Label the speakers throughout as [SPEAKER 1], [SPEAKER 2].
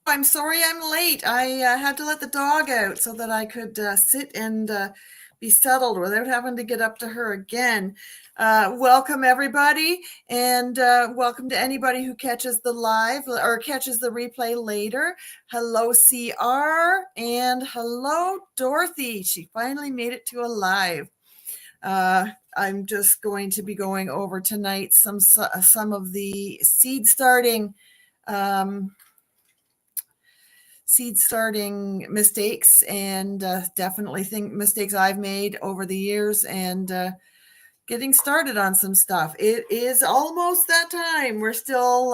[SPEAKER 1] I'm sorry I'm late. I had to let the dog out so that I could sit and be settled without having to get up to her again. Welcome, everybody, and welcome to anybody who catches the live or catches the replay later. Hello, CR, and hello, Dorothy. She finally made it to a live. I'm just going to be going over tonight some of the seed starting mistakes and definitely mistakes I've made over the years and getting started on some stuff. It is almost that time. We're still,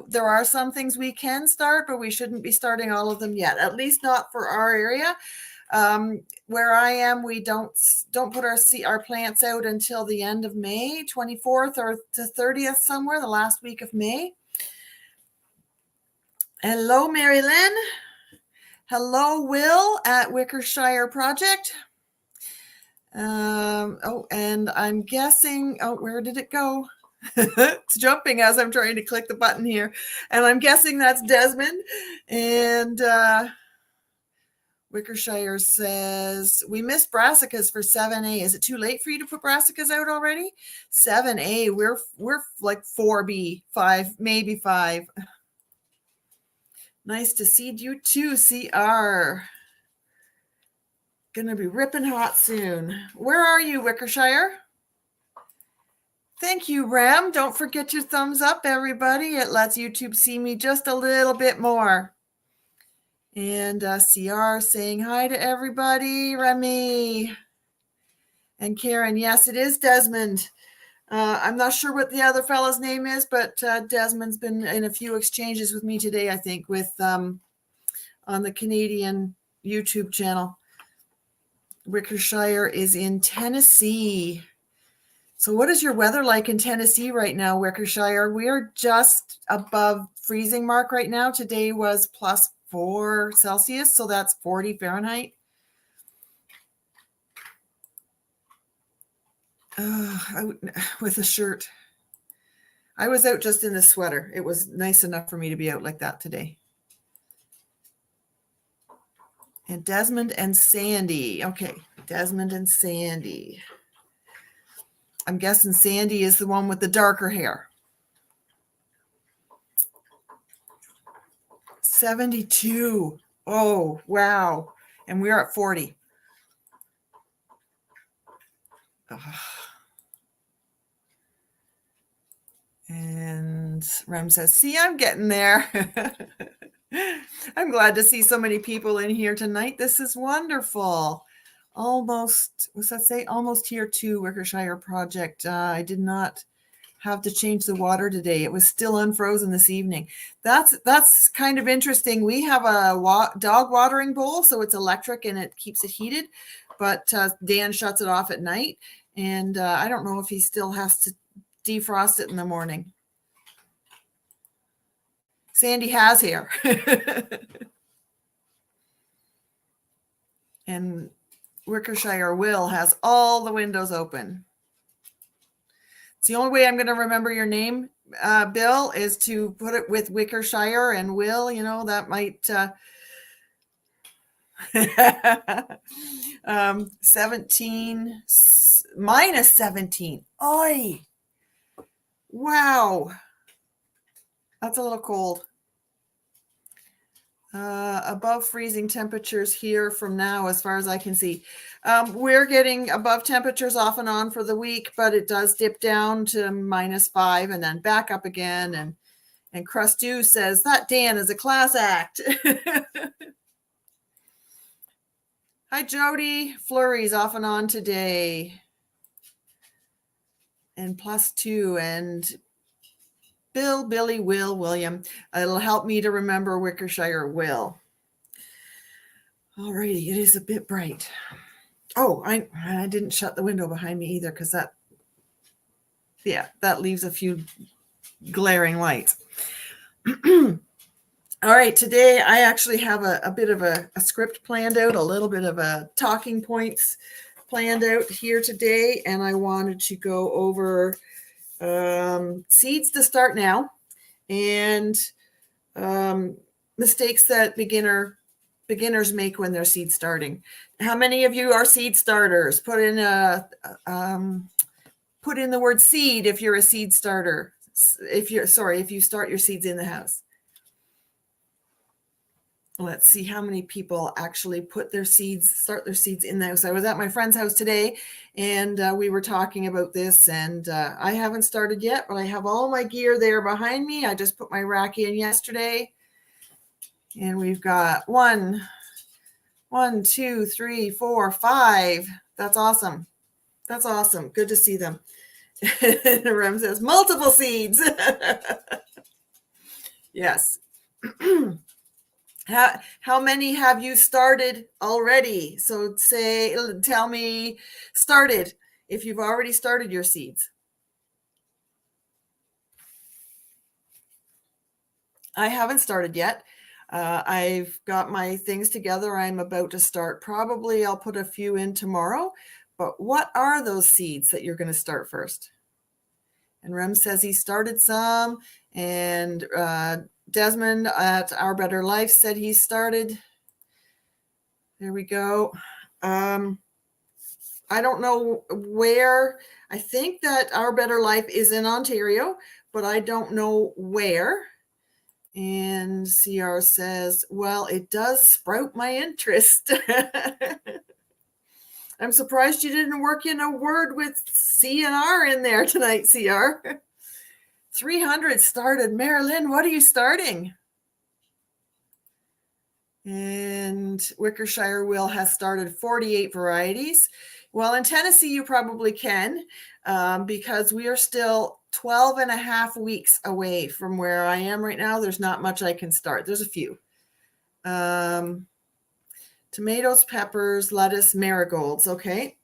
[SPEAKER 1] there are some things we can start, but we shouldn't be starting all of them yet, at least not for our area. Where I am, we don't put our plants out until the end of May, 24th or to 30th, somewhere, the last week of May. Hello, Mary Lynn. Hello, Will at Wickershire Project. And I'm guessing, where did it go? It's jumping as I'm trying to click the button here. And I'm guessing that's Desmond. And Wickershire says, we missed brassicas for 7A. Is it too late for you to put brassicas out already? 7A, we're like 4B, 5, maybe 5. Nice to see you too, CR. Gonna be ripping hot soon. Where are you, Wickershire? Thank you, Ram. Don't forget your thumbs up, everybody. It lets YouTube see me just a little bit more. And CR saying hi to everybody. Remy and Karen. Yes, it is Desmond. I'm not sure what the other fellow's name is, but Desmond's been in a few exchanges with me today, I think, with on the Canadian YouTube channel. Wickershire is in Tennessee. So what is your weather like in Tennessee right now, Wickershire? We're just above freezing mark right now. Today was +4 Celsius, so that's 40 Fahrenheit. With a shirt. I was out just in a sweater. It was nice enough for me to be out like that today. And Desmond and Sandy. Okay, Desmond and Sandy. I'm guessing Sandy is the one with the darker hair. 72. Oh, wow. And we're at 40. And Rem says, see, I'm getting there. I'm glad to see so many people in here tonight. This is wonderful. Almost, what's that say? Almost here too, Wickershire Project. I did not have to change the water today. It was still unfrozen this evening. That's kind of interesting. We have a dog watering bowl, so it's electric and it keeps it heated, but Dan shuts it off at night. And I don't know if he still has to defrost it in the morning. Sandy has hair. And Wickershire Will has all the windows open. It's the only way I'm going to remember your name, Bill, is to put it with Wickershire and Will. You know, that might 17 minus 17. Oi! Wow. That's a little cold. Above freezing temperatures here from now, as far as I can see. We're getting above temperatures off and on for the week, but it does dip down to -5 and then back up again. And Crustu says, that Dan is a class act. Hi, Jody. Flurries off and on today. And +2. And Bill, Billy, Will, William. It'll help me to remember Wickershire Will. All righty, it is a bit bright. Oh, I didn't shut the window behind me either because that leaves a few glaring lights. All right, today I actually have a bit of a script planned out, a little bit of a talking points planned out here today, and I wanted to go over seeds to start now, and mistakes that beginners make when they're seed starting. How many of you are seed starters? Put in the word seed if you're a seed starter. If you start your seeds in the house. Let's see how many people actually start their seeds in the house. I was at my friend's house today, and we were talking about this, and I haven't started yet, but I have all my gear there behind me. I just put my rack in yesterday, and we've got one, two, three, four, five. That's awesome. That's awesome. Good to see them. Rem says multiple seeds. Yes. How many have you started already? So tell me started if you've already started your seeds. I haven't started yet. I've got my things together. I'm about to start. Probably I'll put a few in tomorrow. But what are those seeds that you're going to start first? And Rem says he started some. And Desmond at Our Better Life said he started. There we go. I don't know where. I think that Our Better Life is in Ontario, but I don't know where. And CR says, well, it does sprout my interest. I'm surprised you didn't work in a word with C and R in there tonight, CR. 300 started. Marilyn, what are you starting? And Wickershire Will has started 48 varieties. Well, in Tennessee, you probably can, because we are still 12 and a half weeks away from where I am right now. There's not much I can start. There's a few. Tomatoes, peppers, lettuce, marigolds. Okay.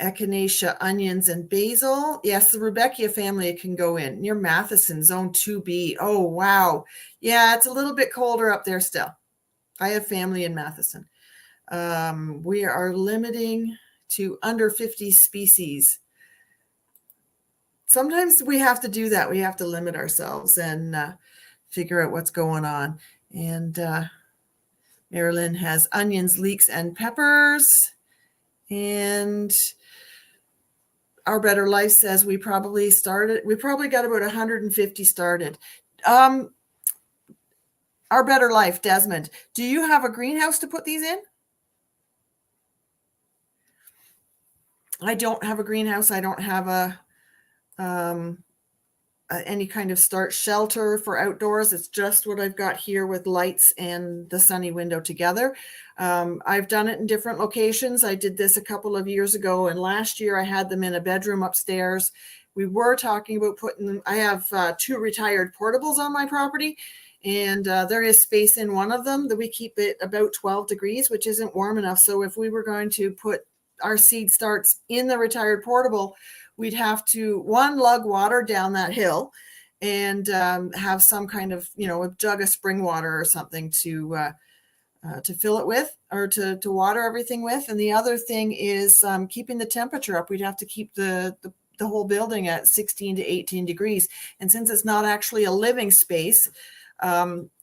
[SPEAKER 1] Echinacea, onions, and basil. Yes, the Rudbeckia family can go in. Near Matheson, Zone 2B. Oh, wow. Yeah, it's a little bit colder up there still. I have family in Matheson. We are limiting to under 50 species. Sometimes we have to do that. We have to limit ourselves and figure out what's going on. And Marilyn has onions, leeks, and peppers. And Our Better Life says we probably got about 150 started. Our Better Life, Desmond, do you have a greenhouse to put these in? I don't have a greenhouse. I don't have any kind of start shelter for outdoors. It's just what I've got here with lights and the sunny window together. I've done it in different locations. I did this a couple of years ago, and last year I had them in a bedroom upstairs. We were talking about putting them. I have 2 retired portables on my property, and there is space in one of them that we keep it about 12 degrees, which isn't warm enough. So if we were going to put our seed starts in the retired portable, we'd have to lug water down that hill and have some kind of, a jug of spring water or something to fill it with, or to water everything with. And the other thing is keeping the temperature up. We'd have to keep the whole building at 16 to 18 degrees. And since it's not actually a living space,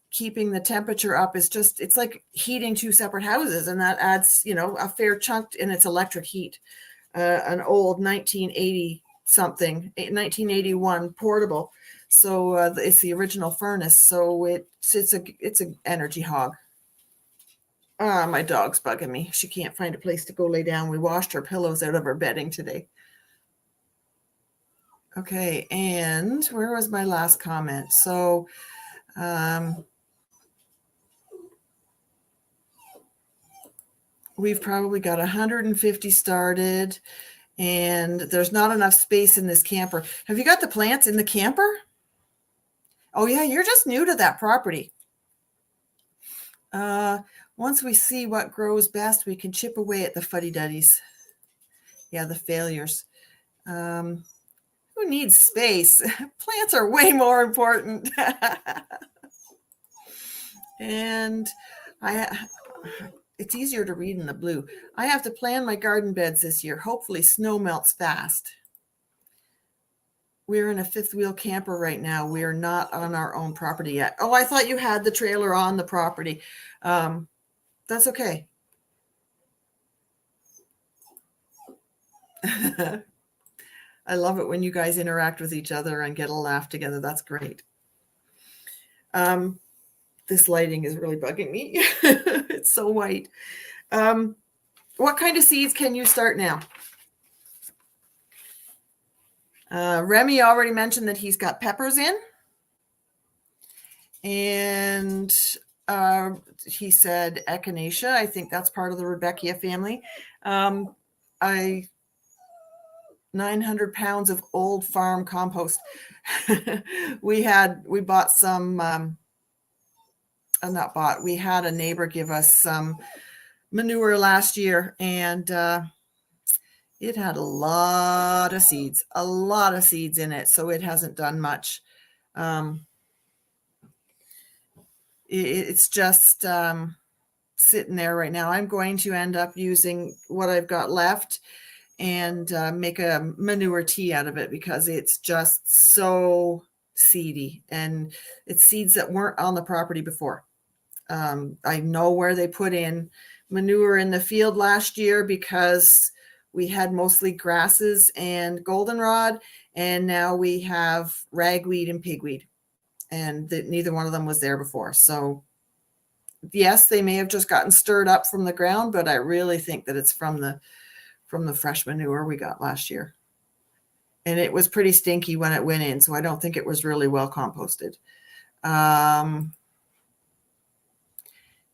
[SPEAKER 1] keeping the temperature up it's like heating 2 separate houses. And that adds, a fair chunk, and it's electric heat. An old 1981 portable. So it's the original furnace. So it's an energy hog. My dog's bugging me. She can't find a place to go lay down. We washed her pillows out of her bedding today. Okay, and where was my last comment? So we've probably got 150 started, and there's not enough space in this camper. Have you got the plants in the camper? Oh yeah, you're just new to that property. Once we see what grows best, we can chip away at the fuddy-duddies. Yeah, the failures. Who needs space? Plants are way more important. And it's easier to read in the blue. I have to plan my garden beds this year. Hopefully snow melts fast. We're in a fifth wheel camper right now. We are not on our own property yet. Oh, I thought you had the trailer on the property. That's okay. I love it when you guys interact with each other and get a laugh together. That's great. This lighting is really bugging me. It's so white. What kind of seeds can you start now? Remy already mentioned that he's got peppers in. And he said echinacea. I think that's part of the Rudbeckia family. 900 pounds of old farm compost. we bought some, not bought, we had a neighbor give us some manure last year, and it had a lot of seeds in it. So it hasn't done much. It's just sitting there right now. I'm going to end up using what I've got left and make a manure tea out of it, because it's just so seedy, and it's seeds that weren't on the property before. I know where they put in manure in the field last year, because we had mostly grasses and goldenrod, and now we have ragweed and pigweed, and neither one of them was there before. So yes, they may have just gotten stirred up from the ground, but I really think that it's from the fresh manure we got last year. And it was pretty stinky when it went in, so I don't think it was really well composted.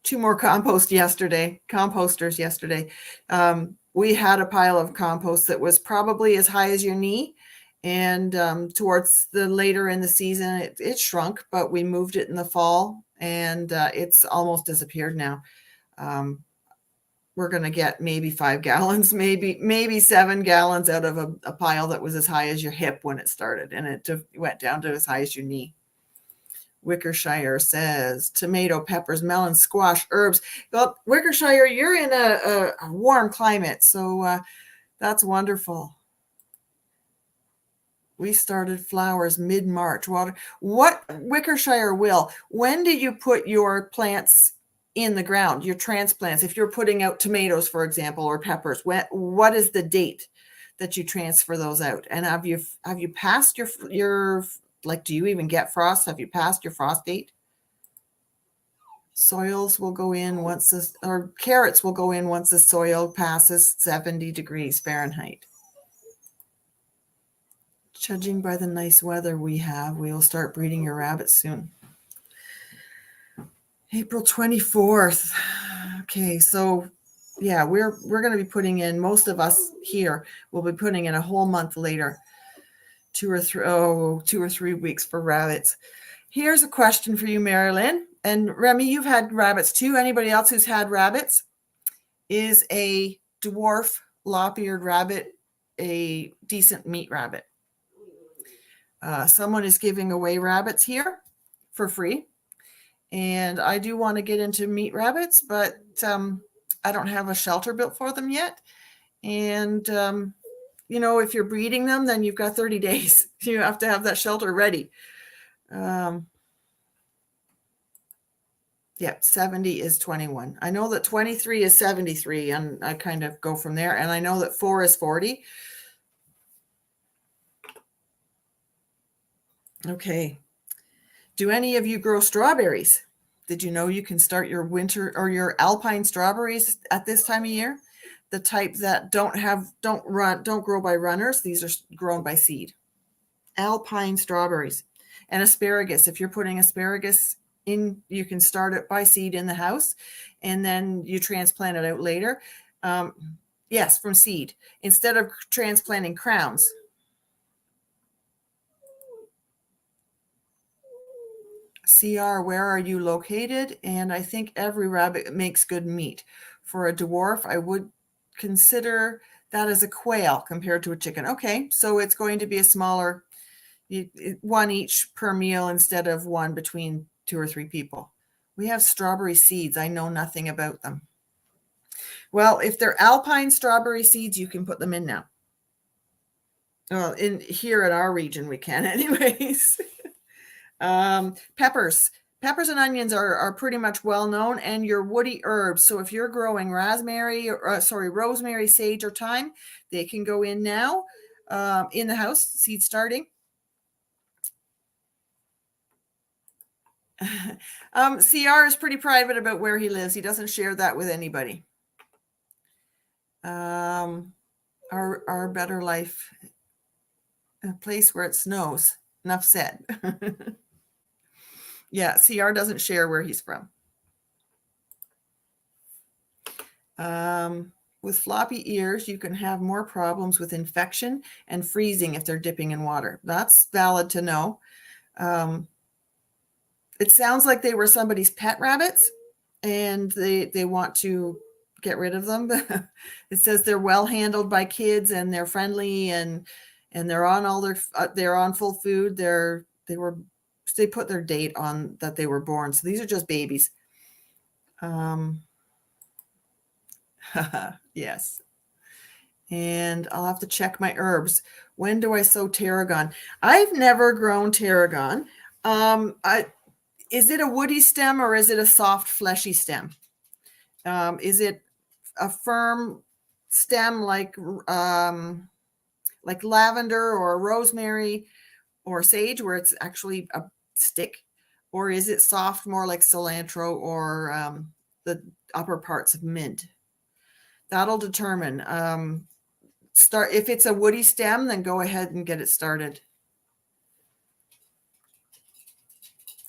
[SPEAKER 1] 2 more composters yesterday. We had a pile of compost that was probably as high as your knee. And towards the later in the season, it shrunk, but we moved it in the fall, and it's almost disappeared now. We're going to get maybe 5 gallons, maybe 7 gallons out of a pile that was as high as your hip when it started, and it went down to as high as your knee. Wickershire says tomato, peppers, melon, squash, herbs. Well, Wickershire, you're in a warm climate, so that's wonderful. We started flowers mid-March. What Wickershire will? When do you put your plants in the ground, your transplants? If you're putting out tomatoes, for example, or peppers, what is the date that you transfer those out? And have you passed your like, do you even get frost? Have you passed your frost date? Soils will go in or carrots will go in once the soil passes 70 degrees Fahrenheit. Judging by the nice weather we will start breeding your rabbits soon. April 24th. Okay, so yeah, we're going to be putting in, most of us here will be putting in a whole month later, 2 or 3 weeks for rabbits. Here's a question for you, Marilyn. And Remy, you've had rabbits too. Anybody else who's had rabbits? Is a dwarf lop-eared rabbit a decent meat rabbit? Someone is giving away rabbits here for free. And I do want to get into meat rabbits, but I don't have a shelter built for them yet. And, if you're breeding them, then you've got 30 days. You have to have that shelter ready. 70 is 21. I know that 23 is 73, and I kind of go from there. And I know that 4 is 40. Okay. Do any of you grow strawberries? Did you know you can start your winter or your alpine strawberries at this time of year? The type that don't grow by runners. These are grown by seed. Alpine strawberries. And asparagus. If you're putting asparagus in, you can start it by seed in the house, and then you transplant it out later. Yes, from seed. Instead of transplanting crowns. CR, where are you located? And I think every rabbit makes good meat. For a dwarf, I would consider that as a quail compared to a chicken. Okay, so it's going to be a smaller, 1 each per meal instead of 1 between 2 or 3 people. We have strawberry seeds. I know nothing about them. Well, if they're alpine strawberry seeds, you can put them in now. Well, in here in our region, we can anyways. Peppers. Peppers and onions are pretty much well known, and your woody herbs. So if you're growing rosemary, sage, or thyme, they can go in now in the house, seed starting. CR is pretty private about where he lives. He doesn't share that with anybody. Our better life, a place where it snows. Enough said. Yeah, CR doesn't share where he's from. With floppy ears, you can have more problems with infection and freezing if they're dipping in water. That's valid to know. It sounds like they were somebody's pet rabbits, and they want to get rid of them. It says they're well handled by kids, and they're friendly, and they're on all they're on full food. They put their date on that they were born, so these are just babies. Yes. And I'll have to check my herbs. When do I sow tarragon? I've never grown tarragon. Is it a woody stem or is it a soft, fleshy stem? Is it a firm stem like lavender or rosemary or sage, where it's actually a stick? Or is it soft, more like cilantro or the upper parts of mint? That'll determine. If it's a woody stem, then go ahead and get it started.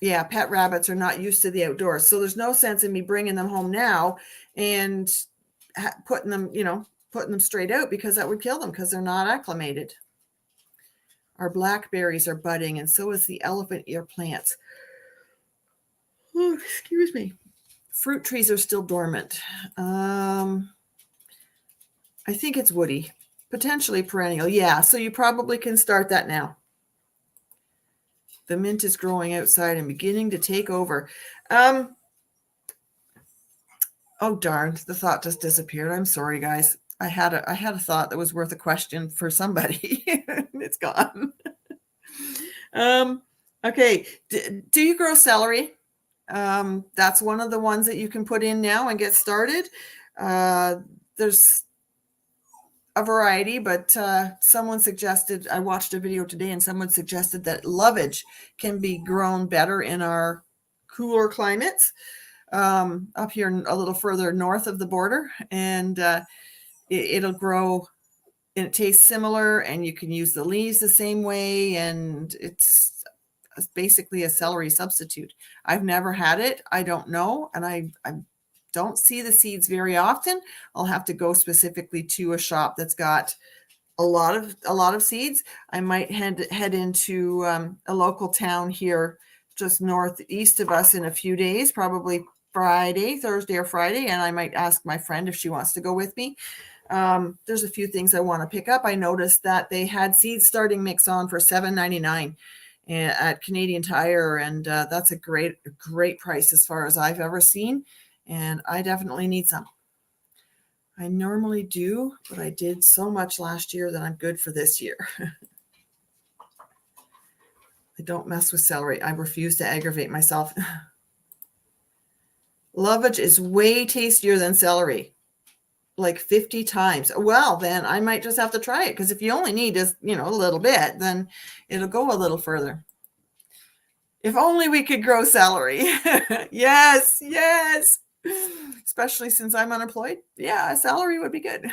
[SPEAKER 1] Yeah, pet rabbits are not used to the outdoors, so there's no sense in me bringing them home now and putting them straight out, because that would kill them, because they're not acclimated. Our blackberries are budding, and so is the elephant ear plants. Oh, excuse me. Fruit trees are still dormant. I think it's woody, potentially perennial. Yeah, so you probably can start that now. The mint is growing outside and beginning to take over. Oh, darn, the thought just disappeared. I'm sorry, guys. I had a thought that was worth a question for somebody. It's gone. Okay. Do you grow celery? That's one of the ones that you can put in now and get started. There's a variety, but someone suggested, I watched a video today, and someone suggested that lovage can be grown better in our cooler climates, up here a little further north of the border, and it'll grow, and it tastes similar, and you can use the leaves the same way, and it's basically a celery substitute. I've never had it. I don't know, and I don't see the seeds very often. I'll have to go specifically to a shop that's got a lot of seeds. I might head into a local town here just northeast of us in a few days, probably Thursday or Friday, and I might ask my friend if she wants to go with me. There's a few things I want to pick up. I noticed that they had seed starting mix on for $7.99 at Canadian Tire, and that's a great price as far as I've ever seen. And I definitely need some. I normally do, but I did so much last year that I'm good for this year. I don't mess with celery. I refuse to aggravate myself. Lovage is way tastier than celery, like 50 times. Well, then I might just have to try it, because if you only need just, a little bit, then it'll go a little further. If only we could grow celery. Yes. Especially since I'm unemployed. Yeah, celery would be good.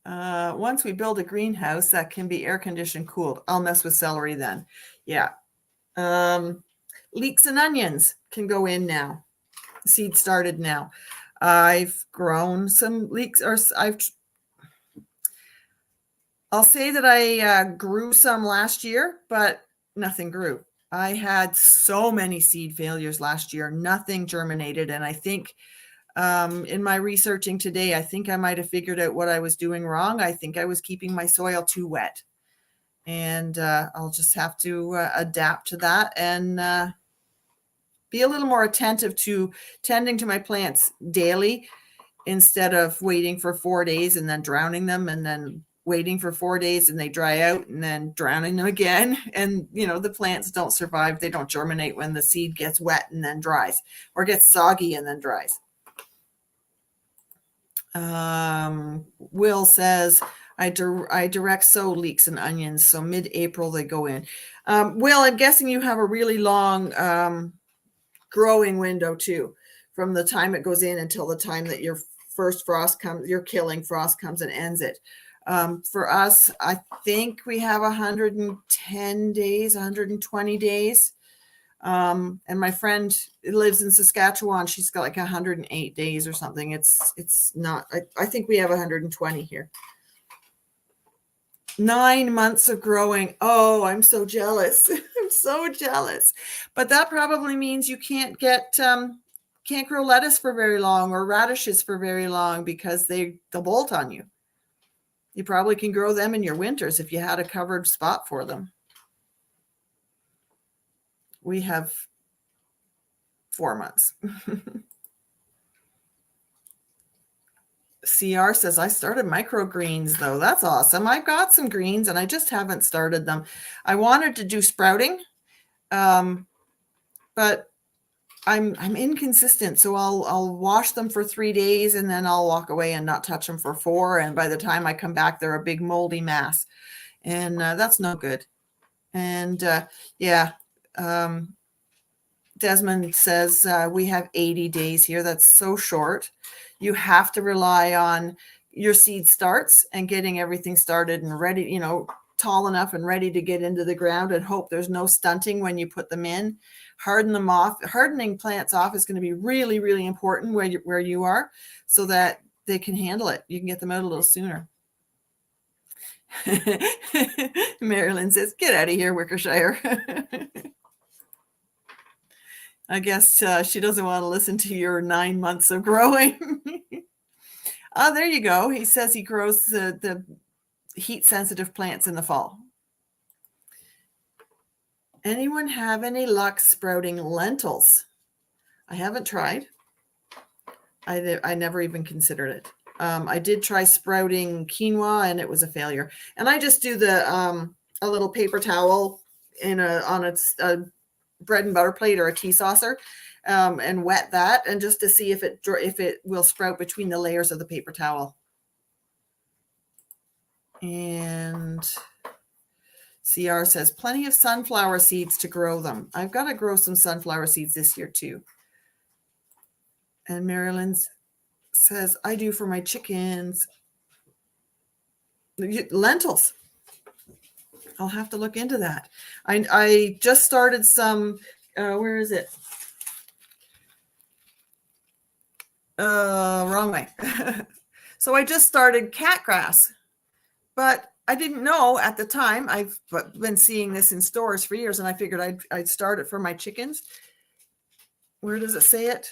[SPEAKER 1] Once we build a greenhouse that can be air conditioned, cooled, I'll mess with celery then. Yeah. Leeks and onions can go in now. Seed started now. I've grown some leeks, or I'll say that I grew some last year, but nothing grew. I had so many seed failures last year. Nothing germinated. And I think in my researching today, I think I might have figured out what I was doing wrong. I think I was keeping my soil too wet. And I'll just have to adapt to that and be a little more attentive to tending to my plants daily. instead of waiting for 4 days and then drowning them and then waiting for 4 days and they dry out and then drowning them again. And, the plants don't survive. They don't germinate when the seed gets wet and then dries, or gets soggy and then dries. Will says, I direct sow leeks and onions, so mid-April they go in. Will, I'm guessing you have a really long growing window too, from the time it goes in until the time that your first frost comes, your killing frost comes and ends it. For us, I think we have 110 days, 120 days. And my friend lives in Saskatchewan. She's got like 108 days or something. It's not, I think we have 120 here. 9 months of growing. Oh, I'm so jealous. I'm so jealous. But that probably means you can't grow lettuce for very long, or radishes for very long, because they'll bolt on you. You probably can grow them in your winters if you had a covered spot for them. We have 4 months. CR says, I started microgreens though. That's awesome. I've got some greens and I just haven't started them. I wanted to do sprouting, but I'm inconsistent. So I'll wash them for 3 days and then I'll walk away and not touch them for 4. And by the time I come back, they're a big moldy mass, and that's no good. And Desmond says, we have 80 days here. That's so short. You have to rely on your seed starts and getting everything started and ready, tall enough and ready to get into the ground, and hope there's no stunting when you put them in. Harden them off. Hardening plants off is going to be really, really important where you are, so that they can handle it. You can get them out a little sooner. Marilyn says, get out of here, Wickershire. I guess she doesn't want to listen to your 9 months of growing. Oh, there you go. He says he grows the heat-sensitive plants in the fall. Anyone have any luck sprouting lentils? I haven't tried. I never even considered it. I did try sprouting quinoa, and it was a failure. And I just do a little paper towel on a bread and butter plate or a tea saucer, and wet that, and just to see if it will sprout between the layers of the paper towel. And CR says, plenty of sunflower seeds to grow them. I've got to grow some sunflower seeds this year too. And Marilyn says, I do for my chickens. Lentils. I'll have to look into that. I just started some, where is it? Wrong way. So I just started catgrass, but I didn't know at the time. I've been seeing this in stores for years, and I figured I'd start it for my chickens. Where does it say it?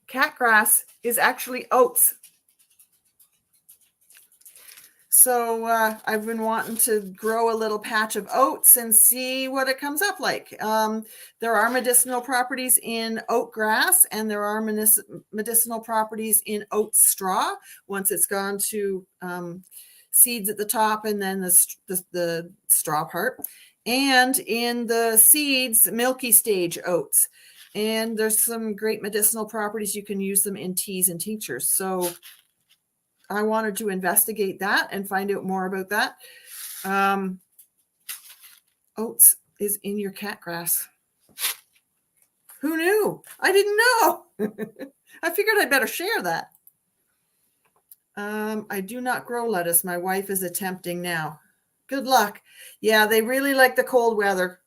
[SPEAKER 1] Catgrass is actually oats. So I've been wanting to grow a little patch of oats and see what it comes up like. There are medicinal properties in oat grass, and there are medicinal properties in oat straw once it's gone to seeds at the top and then the straw part. And in the seeds, milky stage oats. And there's some great medicinal properties. You can use them in teas and tinctures. So I wanted to investigate that and find out more about that. Oats is in your catgrass. Who knew? I didn't know. I figured I'd better share that. I do not grow lettuce. My wife is attempting now. Good luck. Yeah, they really like the cold weather.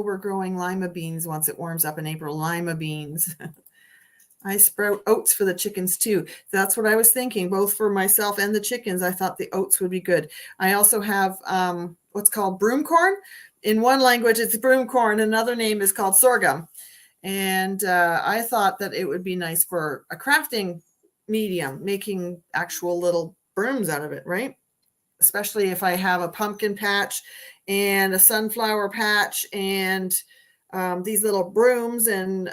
[SPEAKER 1] We're growing lima beans once it warms up in April. Lima beans. I sprout oats for the chickens too. That's what I was thinking, both for myself and the chickens. I thought the oats would be good. I also have what's called broomcorn. In one language, it's broomcorn. Another name is called sorghum. And I thought that it would be nice for a crafting medium, making actual little brooms out of it, right? Especially if I have a pumpkin patch and a sunflower patch and these little brooms and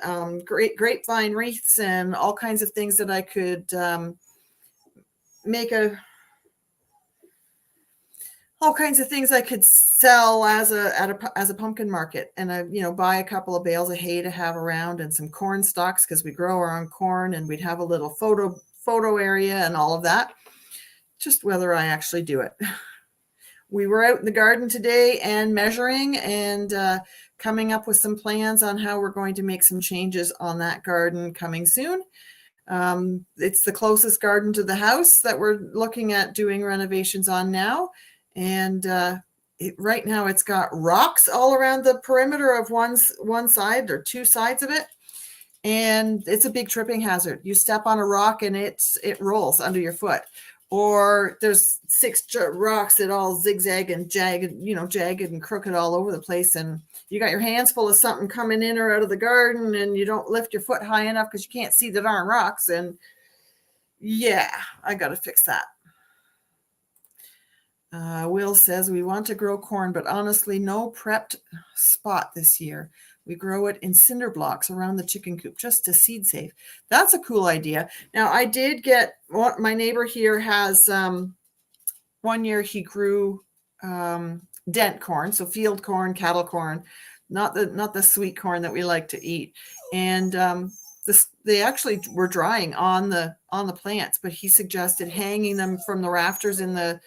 [SPEAKER 1] grapevine wreaths and all kinds of things that I could make all kinds of things I could sell as a pumpkin market, and I buy a couple of bales of hay to have around and some corn stalks because we grow our own corn, and we'd have a little photo area and all of that. Just whether I actually do it. We were out in the garden today and measuring and coming up with some plans on how we're going to make some changes on that garden coming soon. It's the closest garden to the house that we're looking at doing renovations on now. And right now it's got rocks all around the perimeter of one side or two sides of it. And it's a big tripping hazard. You step on a rock and it rolls under your foot. Or there's 6 rocks that all zigzag and jagged and crooked all over the place. And you got your hands full of something coming in or out of the garden, and you don't lift your foot high enough because you can't see the darn rocks. And yeah, I got to fix that. Will says, we want to grow corn, but honestly, no prepped spot this year. We grow it in cinder blocks around the chicken coop just to seed save. That's a cool idea. Now, I did get my neighbor here has one year he grew dent corn, so field corn, cattle corn, not the sweet corn that we like to eat. And they actually were drying on the plants, but he suggested hanging them from the rafters in the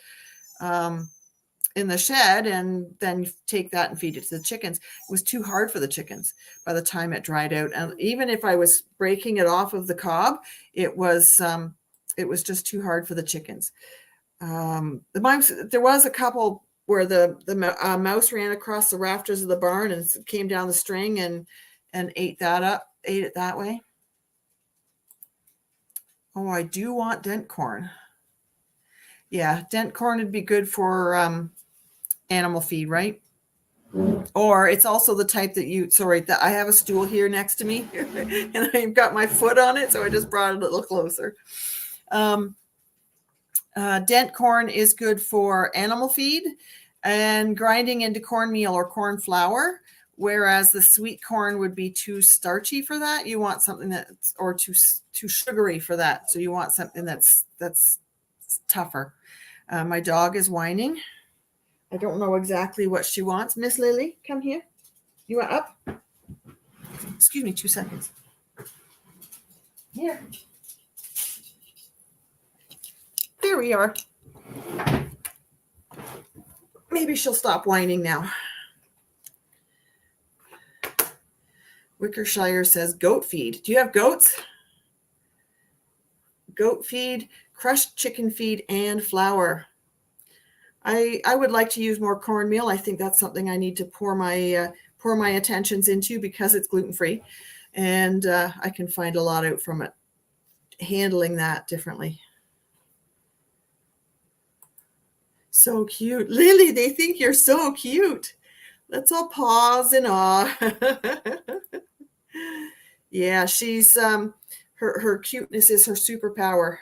[SPEAKER 1] shed, and then take that and feed it to the chickens. It was too hard for the chickens by the time it dried out. And even if I was breaking it off of the cob, it was just too hard for the chickens. The mice, there was a couple where the mouse ran across the rafters of the barn and came down the string and ate it that way. Oh, I do want dent corn. Yeah, dent corn would be good for animal feed, right? Or it's also the type that I have a stool here next to me and I've got my foot on it, so I just brought it a little closer. Dent corn is good for animal feed and grinding into cornmeal or corn flour, whereas the sweet corn would be too starchy for that. You want something or too sugary for that. So you want something that's tougher. My dog is whining. I don't know exactly what she wants. Miss Lily, come here. You want up? Excuse me, 2 seconds. Here. There we are. Maybe she'll stop whining now. Wickershire says goat feed. Do you have goats? Goat feed, crushed chicken feed, and flour. I would like to use more cornmeal. I think that's something I need to pour my attentions into because it's gluten-free, and I can find a lot out from it, handling that differently. So cute. Lily, they think you're so cute. Let's all pause in awe. Yeah, she's her cuteness is her superpower.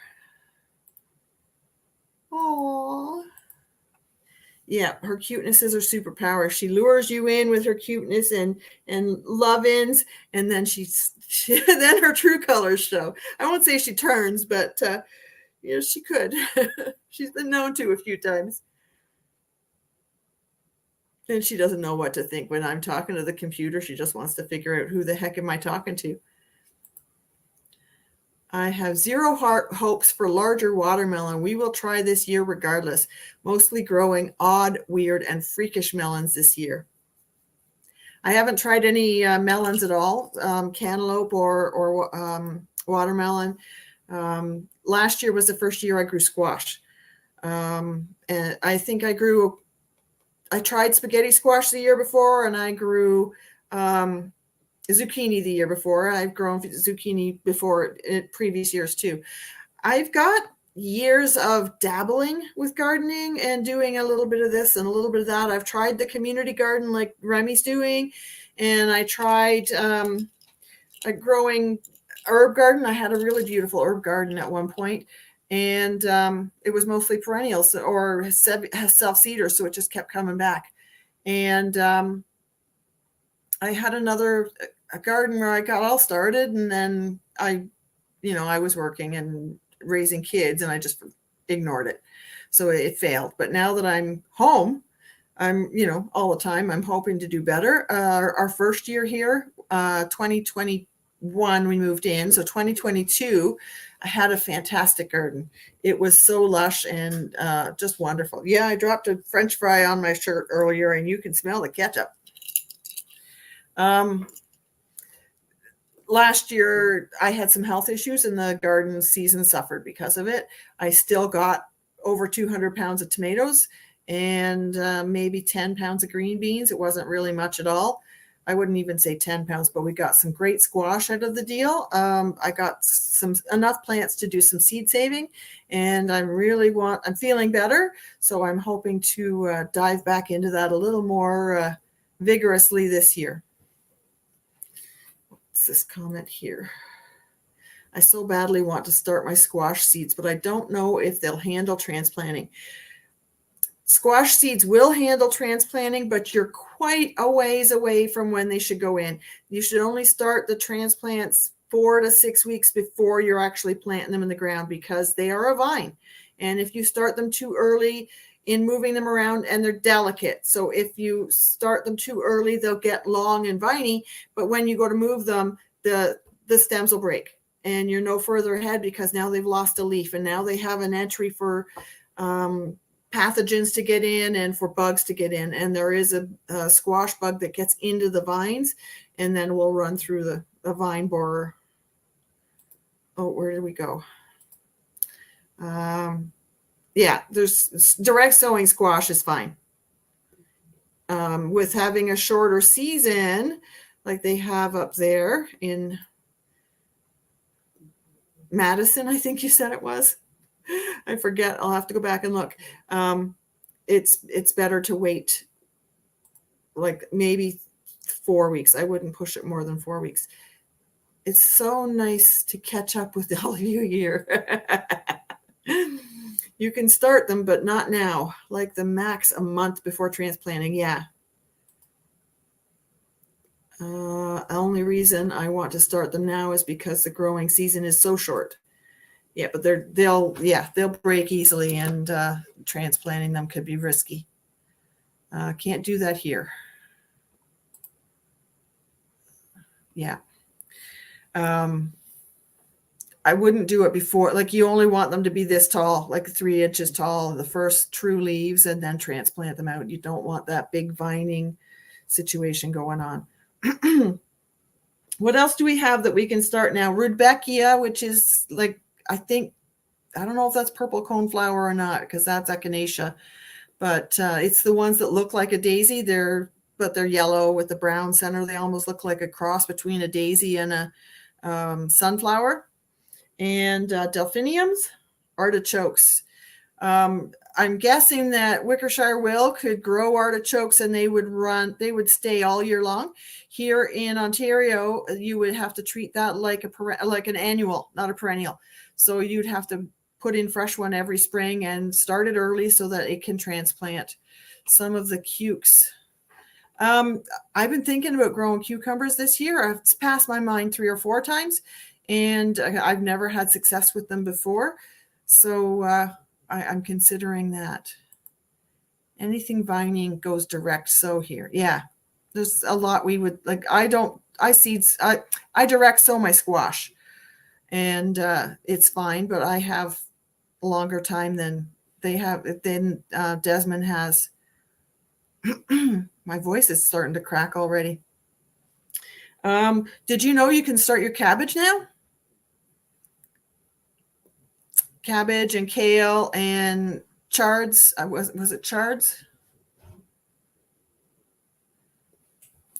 [SPEAKER 1] Aww. Yeah, her cuteness is her superpower. She lures you in with her cuteness and love-ins, and then then her true colors show. I won't say she turns, but she could. She's been known to a few times. And she doesn't know what to think when I'm talking to the computer. She just wants to figure out who the heck am I talking to. I have zero hopes for larger watermelon. We will try this year regardless, mostly growing odd, weird, and freakish melons this year. I haven't tried any melons at all, cantaloupe or watermelon. Last year was the first year I grew squash. And I think I tried spaghetti squash the year before, and I grew zucchini the year before. I've grown zucchini before in previous years too. I've got years of dabbling with gardening and doing a little bit of this and a little bit of that. I've tried the community garden like Remy's doing, and I tried a growing herb garden. I had a really beautiful herb garden at one point, and it was mostly perennials or self-seeders, so it just kept coming back. And I had a garden where I got all started, and then I was working and raising kids, and I just ignored it. So it failed. But now that I'm home, all the time, I'm hoping to do better. Our first year here, 2021, we moved in. So 2022, I had a fantastic garden. It was so lush and just wonderful. Yeah, I dropped a French fry on my shirt earlier, and you can smell the ketchup. Last year, I had some health issues, and the garden season suffered because of it. I still got over 200 pounds of tomatoes and maybe 10 pounds of green beans. It wasn't really much at all. I wouldn't even say 10 pounds, but we got some great squash out of the deal. I got enough plants to do some seed saving, and I'm feeling better. So I'm hoping to dive back into that a little more vigorously this year. What's this comment here? I so badly want to start my squash seeds, but I don't know if they'll handle transplanting. Squash seeds will handle transplanting, but you're quite a ways away from when they should go in. You should only start the transplants 4 to 6 weeks before you're actually planting them in the ground, because they are a vine. And if you start them too early in moving them around, and they're delicate. So if you start them too early, they'll get long and viney, but when you go to move them, the stems will break, and you're no further ahead, because now they've lost a leaf, and now they have an entry for pathogens to get in and for bugs to get in. And there is a squash bug that gets into the vines and then will run through the vine borer. Oh, where did we go? Yeah, there's direct sowing squash is fine. With having a shorter season, like they have up there in Madison, I think you said it was. I forget. I'll have to go back and look. It's better to wait like maybe 4 weeks. I wouldn't push it more than 4 weeks. It's so nice to catch up with all of you here. You can start them, but not now. Like the max a month before transplanting. Yeah. Only reason I want to start them now is because the growing season is so short. Yeah, but they'll break easily, and transplanting them could be risky. Can't do that here. Yeah. I wouldn't do it before. Like, you only want them to be this tall, like 3 inches tall, the first true leaves, and then transplant them out. You don't want that big vining situation going on. What else do we have that we can start now? Rudbeckia, which is like, I don't know if that's purple coneflower or not, because that's echinacea, but it's the ones that look like a daisy. They're yellow with the brown center. They almost look like a cross between a daisy and a sunflower. And delphiniums, artichokes. I'm guessing that Wickershire Will could grow artichokes, and they would stay all year long. Here in Ontario, you would have to treat that like an annual, not a perennial. So you'd have to put in fresh one every spring and start it early so that it can transplant. Some of the cukes. I've been thinking about growing cucumbers this year. It's passed my mind 3 or 4 times, and I've never had success with them before. So I'm considering that. Anything vining goes direct sow here. Yeah, there's a lot we would like. I direct sow my squash, and it's fine, but I have a longer time than Desmond has. My voice is starting to crack already. Did you know you can start your cabbage now? Cabbage and kale and chards. Was it chards?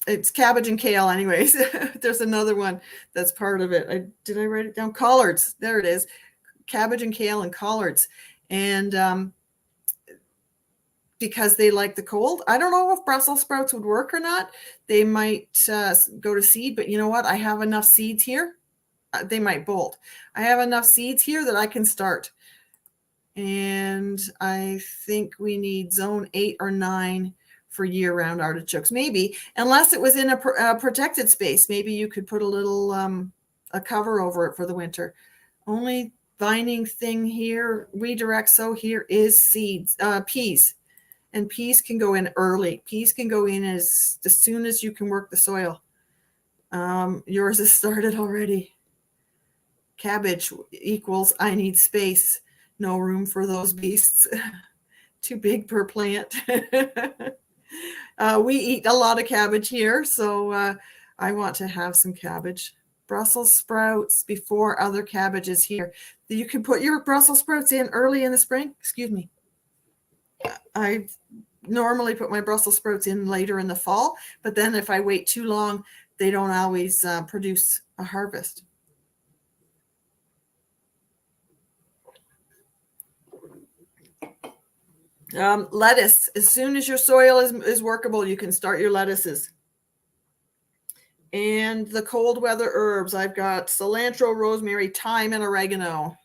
[SPEAKER 1] It's cabbage and kale anyways. There's another one that's part of it. Did I write it down? Collards. There it is. Cabbage and kale and collards. And because they like the cold. I don't know if Brussels sprouts would work or not. They might go to seed, but you know what? I have enough seeds here. They might bolt. I have enough seeds here that I can start. And I think we need zone 8 or 9 for year-round artichokes. Maybe, unless it was in a protected space, maybe you could put a little a cover over it for the winter. Only vining thing here, redirect so here is seeds, peas. And peas can go in early. Peas can go in as soon as you can work the soil. Yours has started already. Cabbage equals I need space. No room for those beasts. Too big per plant. We eat a lot of cabbage here, so I want to have some cabbage. Brussels sprouts before other cabbages here. You can put your Brussels sprouts in early in the spring. Excuse me. I normally put my Brussels sprouts in later in the fall, but then if I wait too long, they don't always produce a harvest. Lettuce, as soon as your soil is workable, you can start your lettuces. And the cold weather herbs, I've got cilantro, rosemary, thyme, and oregano.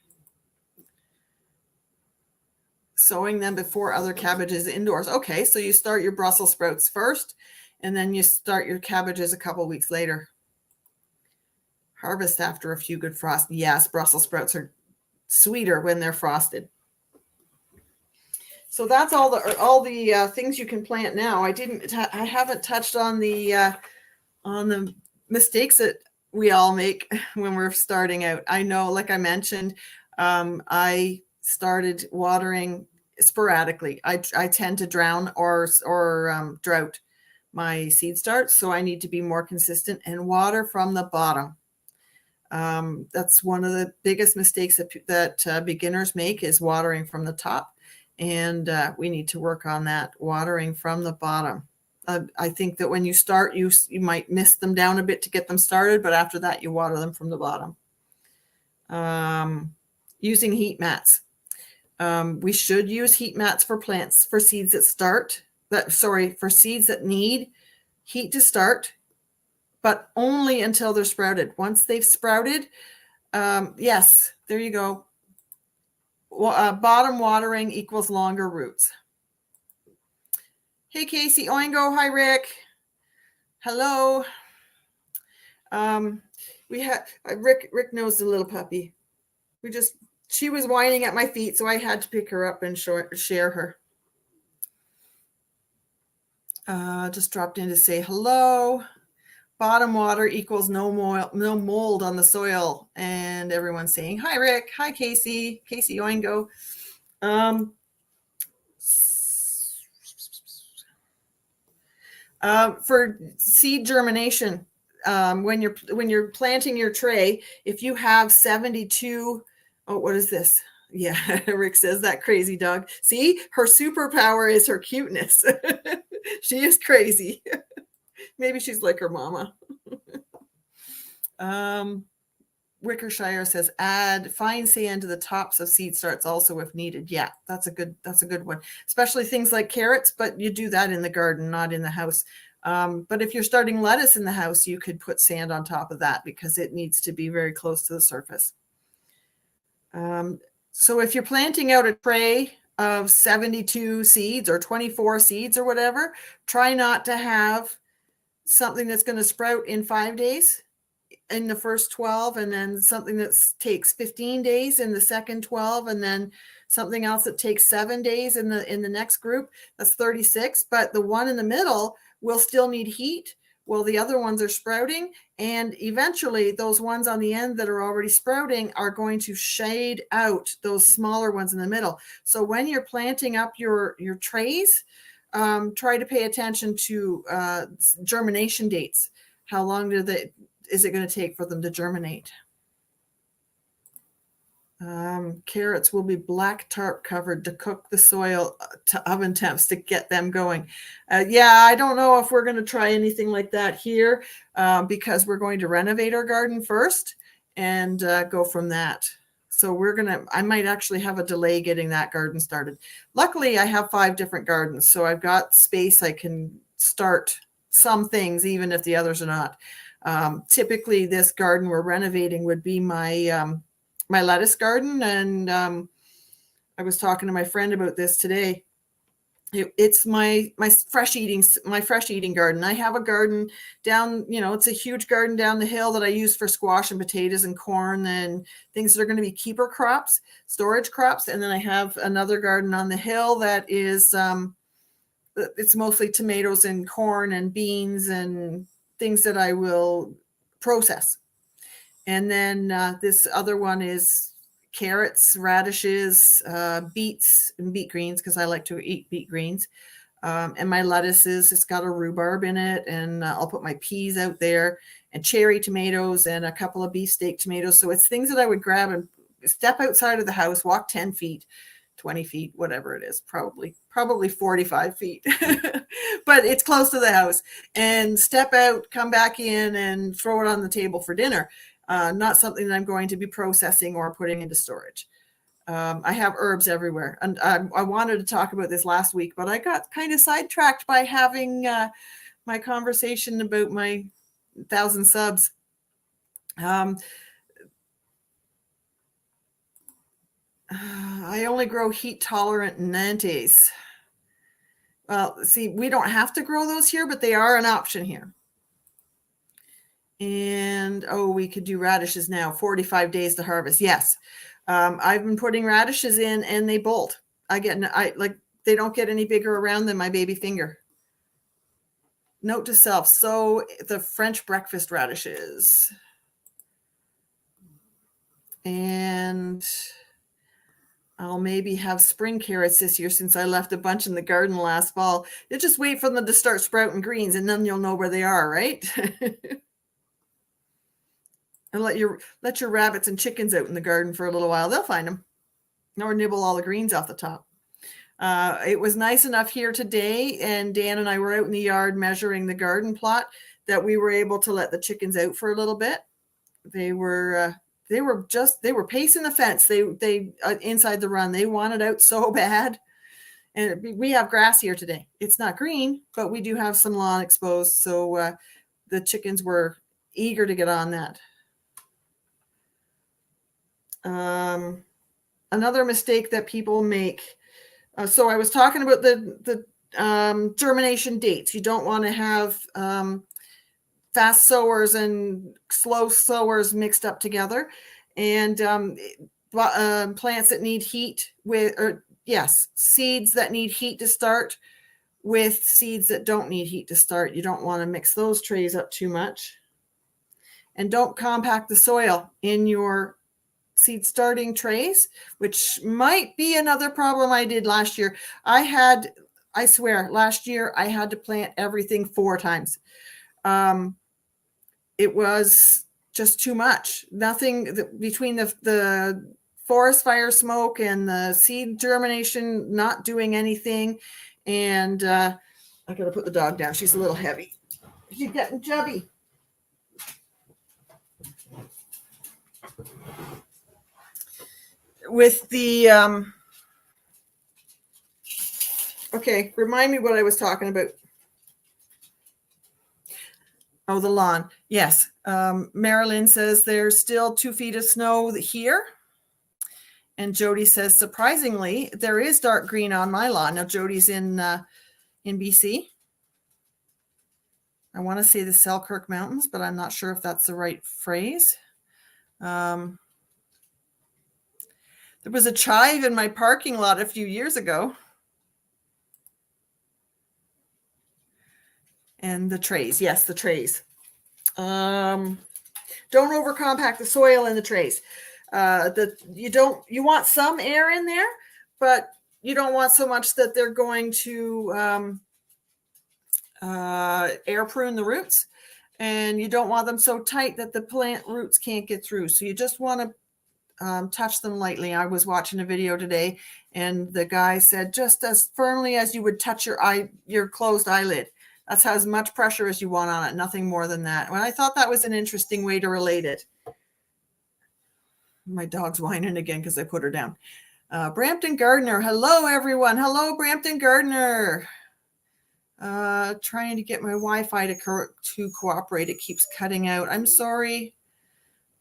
[SPEAKER 1] Sowing them before other cabbages indoors. Okay, so you start your Brussels sprouts first, and then you start your cabbages a couple weeks later. Harvest after a few good frosts. Yes, Brussels sprouts are sweeter when they're frosted. So that's all the things you can plant now. I haven't touched on the mistakes that we all make when we're starting out. I know, like I mentioned, I started watering sporadically. I tend to drown or drought my seed starts, so I need to be more consistent and water from the bottom. That's one of the biggest mistakes that beginners make, is watering from the top, and we need to work on that, watering from the bottom. I think that when you start, you might miss them down a bit to get them started, but after that, you water them from the bottom. Using heat mats. We should use heat mats for plants, for seeds that start, for seeds that need heat to start, but only until they're sprouted. Once they've sprouted, yes, there you go. Bottom watering equals longer roots. Hey, Casey Oingo. Hi, Rick. Hello. We had Rick knows the little puppy. She was whining at my feet, so I had to pick her up and share her. Just dropped in to say hello. Bottom water equals no mold on the soil. And everyone's saying, hi, Rick. Hi, Casey. Casey Oingo. For seed germination, when you're planting your tray, if you have 72, what is this? Yeah, Rick says, that crazy dog. See, her superpower is her cuteness. She is crazy. Maybe she's like her mama. Wickershire says, add fine sand to the tops of seed starts also if needed. Yeah, that's a good one, especially things like carrots, but you do that in the garden, not in the house. But if you're starting lettuce in the house, you could put sand on top of that because it needs to be very close to the surface. So if you're planting out a tray of 72 seeds or 24 seeds or whatever, try not to have something that's going to sprout in 5 days in the first 12, and then something that takes 15 days in the second 12, and then something else that takes 7 days in the next group. That's 36. But the one in the middle will still need heat while the other ones are sprouting, and eventually those ones on the end that are already sprouting are going to shade out those smaller ones in the middle. So when you're planting up your trays, try to pay attention to germination dates. How long is it going to take for them to germinate? Carrots will be black tarp covered to cook the soil to oven temps to get them going. Yeah, I don't know if we're going to try anything like that here because we're going to renovate our garden first and go from that. So I might actually have a delay getting that garden started. Luckily, I have 5 different gardens, so I've got space. I can start some things, even if the others are not. Typically, this garden we're renovating would be my lettuce garden. And I was talking to my friend about this today. It's my fresh eating garden. I have a garden down, it's a huge garden down the hill that I use for squash and potatoes and corn and things that are going to be keeper crops, storage crops. And then I have another garden on the hill that is it's mostly tomatoes and corn and beans and things that I will process. And then this other one is carrots, radishes, beets, and beet greens, because I like to eat beet greens. And my lettuces, it's got a rhubarb in it. And I'll put my peas out there, and cherry tomatoes, and a couple of beefsteak tomatoes. So it's things that I would grab and step outside of the house, walk 10 feet, 20 feet, whatever it is, probably 45 feet, but it's close to the house, and step out, come back in, and throw it on the table for dinner. Not something that I'm going to be processing or putting into storage. I have herbs everywhere. And I wanted to talk about this last week, but I got kind of sidetracked by having my conversation about my 1,000 subs. I only grow heat tolerant Nantes. Well, see, we don't have to grow those here, but they are an option here. And we could do radishes now. 45 days to harvest. Yes. I've been putting radishes in, and they bolt. They don't get any bigger around than my baby finger. Note to self: sow the French breakfast radishes. And I'll maybe have spring carrots this year, since I left a bunch in the garden last fall. You just wait for them to start sprouting greens, and then you'll know where they are, right? And let your rabbits and chickens out in the garden for a little while. They'll find them, or nibble all the greens off the top. It was nice enough here today, and Dan and I were out in the yard measuring the garden plot, that we were able to let the chickens out for a little bit. They were pacing the fence. They inside the run. They wanted out so bad. And we have grass here today. It's not green, but we do have some lawn exposed. So the chickens were eager to get on that. Another mistake that people make. So I was talking about the germination dates. You don't want to have fast sowers and slow sowers mixed up together. And plants that need heat seeds that need heat to start with seeds that don't need heat to start. You don't want to mix those trays up too much. And don't compact the soil in your seed starting trays, which might be another problem I did last year. I swear, last year I had to plant everything 4 times. It was just too much. Nothing between the forest fire smoke and the seed germination, not doing anything. And I gotta put the dog down. She's a little heavy. She's getting chubby. With the okay, remind me what I was talking about. Oh, the lawn. Yes. Marilyn says there's still 2 feet of snow here. And Jody says, surprisingly, there is dark green on my lawn. Now, Jody's in BC. I want to say the Selkirk Mountains, but I'm not sure if that's the right phrase. There was a chive in my parking lot a few years ago. And the trays. Yes, the trays. Don't overcompact the soil in the trays. You want some air in there, but you don't want so much that they're going to air prune the roots, and you don't want them so tight that the plant roots can't get through. So you just want to touch them lightly. I was watching a video today, and the guy said, just as firmly as you would touch your closed eyelid. That's as much pressure as you want on it, nothing more than that. And I thought that was an interesting way to relate it. My dog's whining again because I put her down. Brampton Gardner. Hello, everyone. Hello, Brampton Gardner. Trying to get my Wi-Fi to cooperate. It keeps cutting out. I'm sorry.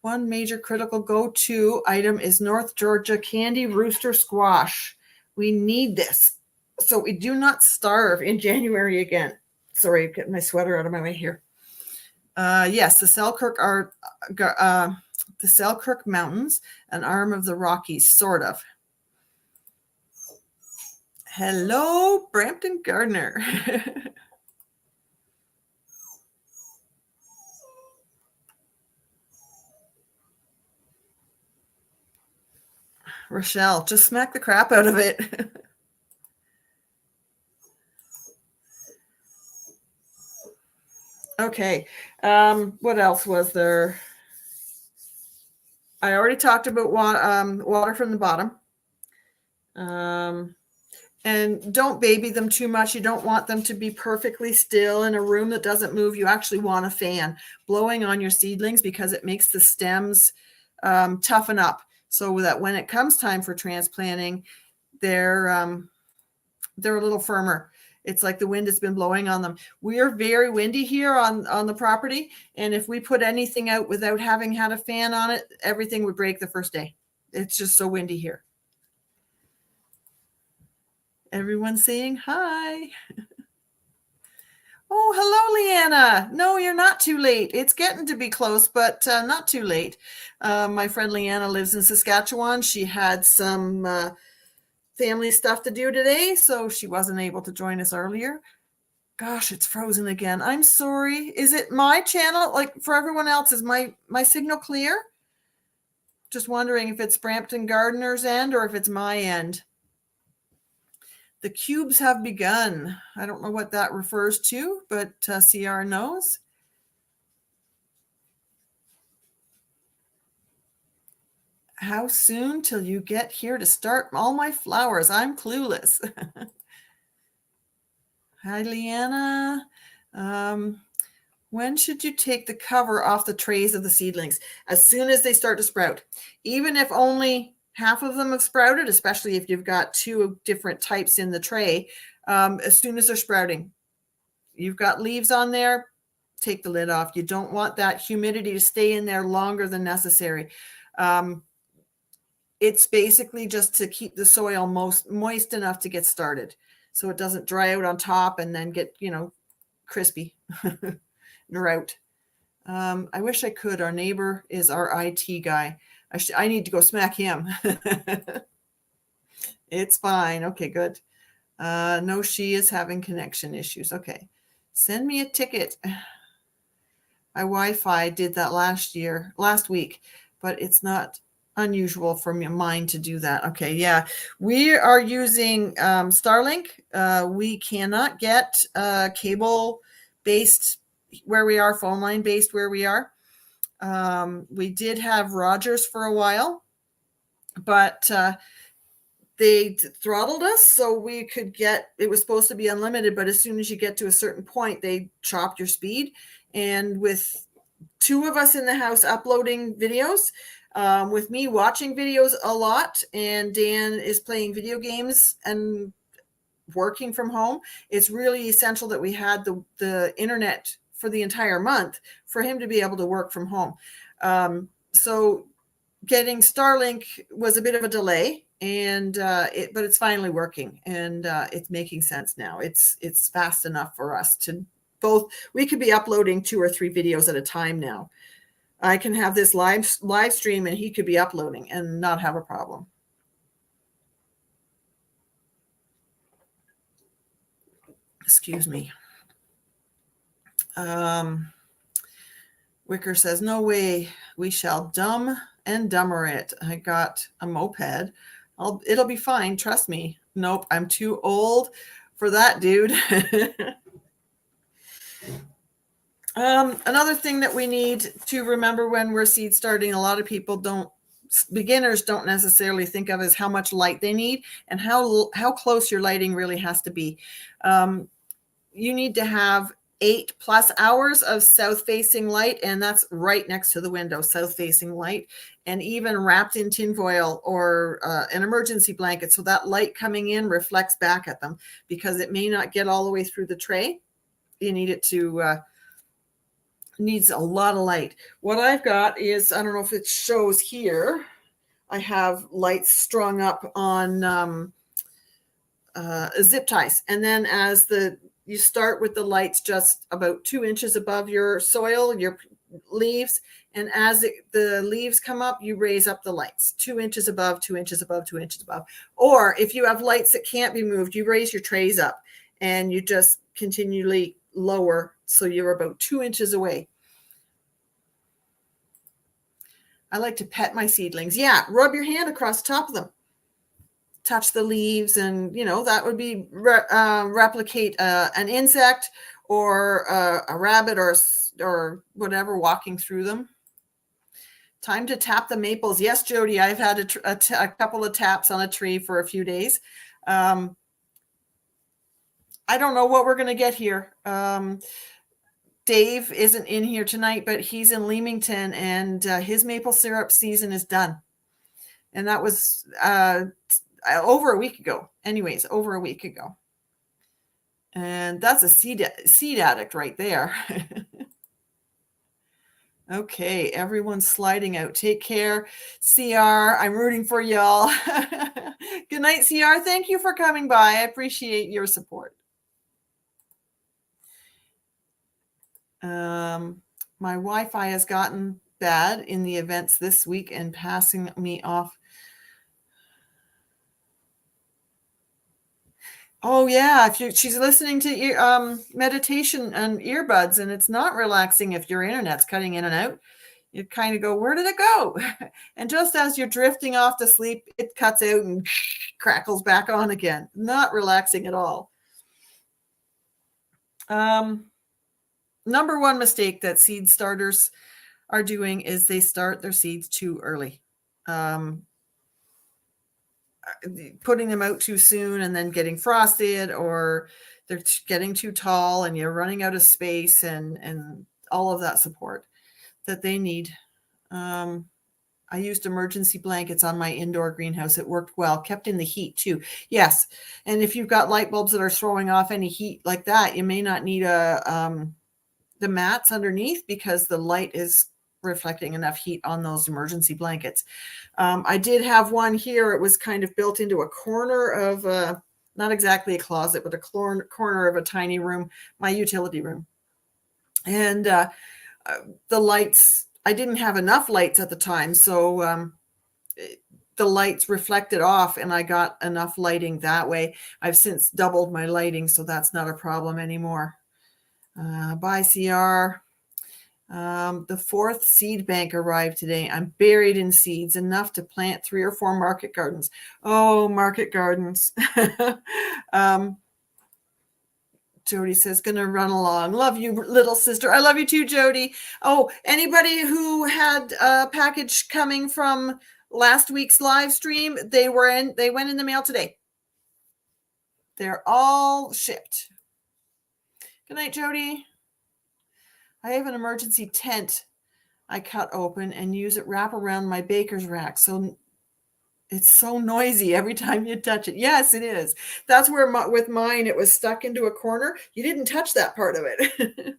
[SPEAKER 1] One major critical go-to item is North Georgia candy rooster squash. We need this. So we do not starve in January again. Sorry, getting my sweater out of my way here. Yes, the Selkirk Mountains, an arm of the Rockies, sort of. Hello, Brampton Gardner. Rochelle, just smack the crap out of it. Okay. What else was there? I already talked about water from the bottom. And don't baby them too much. You don't want them to be perfectly still in a room that doesn't move. You actually want a fan blowing on your seedlings because it makes the stems toughen up so that when it comes time for transplanting, they're a little firmer. It's like the wind has been blowing on them. We are very windy here on the property. And if we put anything out without having had a fan on it, everything would break the first day. It's just so windy here. Everyone's saying hi. Oh, hello, Leanna. No, you're not too late. It's getting to be close, but not too late. My friend Leanna lives in Saskatchewan. She had some family stuff to do today, so she wasn't able to join us earlier. Gosh, it's frozen again. I'm sorry. Is it my channel? Like for everyone else, is my signal clear? Just wondering if it's Brampton Gardener's end or if it's my end. The cubes have begun. I don't know what that refers to, but CR knows. How soon till you get here to start all my flowers? I'm clueless. Hi, Leanna. When should you take the cover off the trays of the seedlings? As soon as they start to sprout. Even if only half of them have sprouted, especially if you've got two different types in the tray, as soon as they're sprouting. You've got leaves on there, take the lid off. You don't want that humidity to stay in there longer than necessary. It's basically just to keep the soil moist enough to get started so it doesn't dry out on top and then get, crispy. Drought. I wish I could. Our neighbor is our IT guy. I need to go smack him. It's fine. Okay, good. No, she is having connection issues. Okay. Send me a ticket. My Wi-Fi did that last week, but it's not unusual for mine to do that. Okay, yeah. We are using Starlink. We cannot get cable-based where we are, phone line based where we are. We did have Rogers for a while, but they throttled us so we could get, it was supposed to be unlimited, but as soon as you get to a certain point, they chopped your speed. And with two of us in the house uploading videos, with me watching videos a lot, and Dan is playing video games and working from home, it's really essential that we had the internet for the entire month for him to be able to work from home. So getting Starlink was a bit of a delay, and but it's finally working, and it's making sense now. It's fast enough for us to both. We could be uploading 2 or 3 videos at a time now. I can have this live stream, and he could be uploading and not have a problem. Excuse me. Wicker says, no way, we shall dumb and dumber it. I got a moped. It'll be fine. Trust me. Nope, I'm too old for that, dude. Another thing that we need to remember when we're seed starting, a lot of people beginners don't necessarily think of as how much light they need and how close your lighting really has to be. You need to have 8+ hours of south-facing light, and that's right next to the window, south-facing light, and even wrapped in tinfoil or an emergency blanket, so that light coming in reflects back at them, because it may not get all the way through the tray. You need it to needs a lot of light. What I've got is, I don't know if it shows here, I have lights strung up on zip ties. And then you start with the lights just about 2 inches above your soil, your leaves. And as the leaves come up, you raise up the lights 2 inches above, 2 inches above, 2 inches above. Or if you have lights that can't be moved, you raise your trays up and you just continually lower. So you're about 2 inches away. I like to pet my seedlings. Yeah, rub your hand across the top of them. Touch the leaves, and that would be replicate an insect or a rabbit or whatever walking through them. Time to tap the maples. Yes, Jody, I've had a couple of taps on a tree for a few days. I don't know what we're going to get here. Dave isn't in here tonight, but he's in Leamington, and his maple syrup season is done. And that was over a week ago. Anyways, over a week ago. And that's a seed addict right there. Okay, everyone's sliding out. Take care. CR, I'm rooting for y'all. Good night, CR. Thank you for coming by. I appreciate your support. My Wi-Fi has gotten bad in the events this week and passing me off. Oh yeah, she's listening to meditation and earbuds, and it's not relaxing if your internet's cutting in and out. You kind of go, where did it go? And just as you're drifting off to sleep, it cuts out and crackles back on again. Not relaxing at all. Number one mistake that seed starters are doing is they start their seeds too early. Putting them out too soon and then getting frosted, or they're getting too tall and you're running out of space and all of that support that they need. I used emergency blankets on my indoor greenhouse. It worked well, kept in the heat too. Yes. And if you've got light bulbs that are throwing off any heat like that, you may not need the mats underneath because the light is reflecting enough heat on those emergency blankets. I did have one here. It was kind of built into a corner of not exactly a closet, but a corner of a tiny room, my utility room. And the lights, I didn't have enough lights at the time, so the lights reflected off and I got enough lighting that way. I've since doubled my lighting, so that's not a problem anymore. Bye, CR. The fourth seed bank arrived today. I'm buried in seeds, enough to plant 3 or 4 market gardens. Oh, market gardens. Jody says, gonna run along. Love you, little sister. I love you too, Jody. Oh, anybody who had a package coming from last week's live stream, they went in the mail today. They're all shipped. Good night, Jody. I have an emergency tent I cut open and use it wrap around my baker's rack. So it's so noisy every time you touch it. Yes, it is. That's where with mine, it was stuck into a corner. You didn't touch that part of it.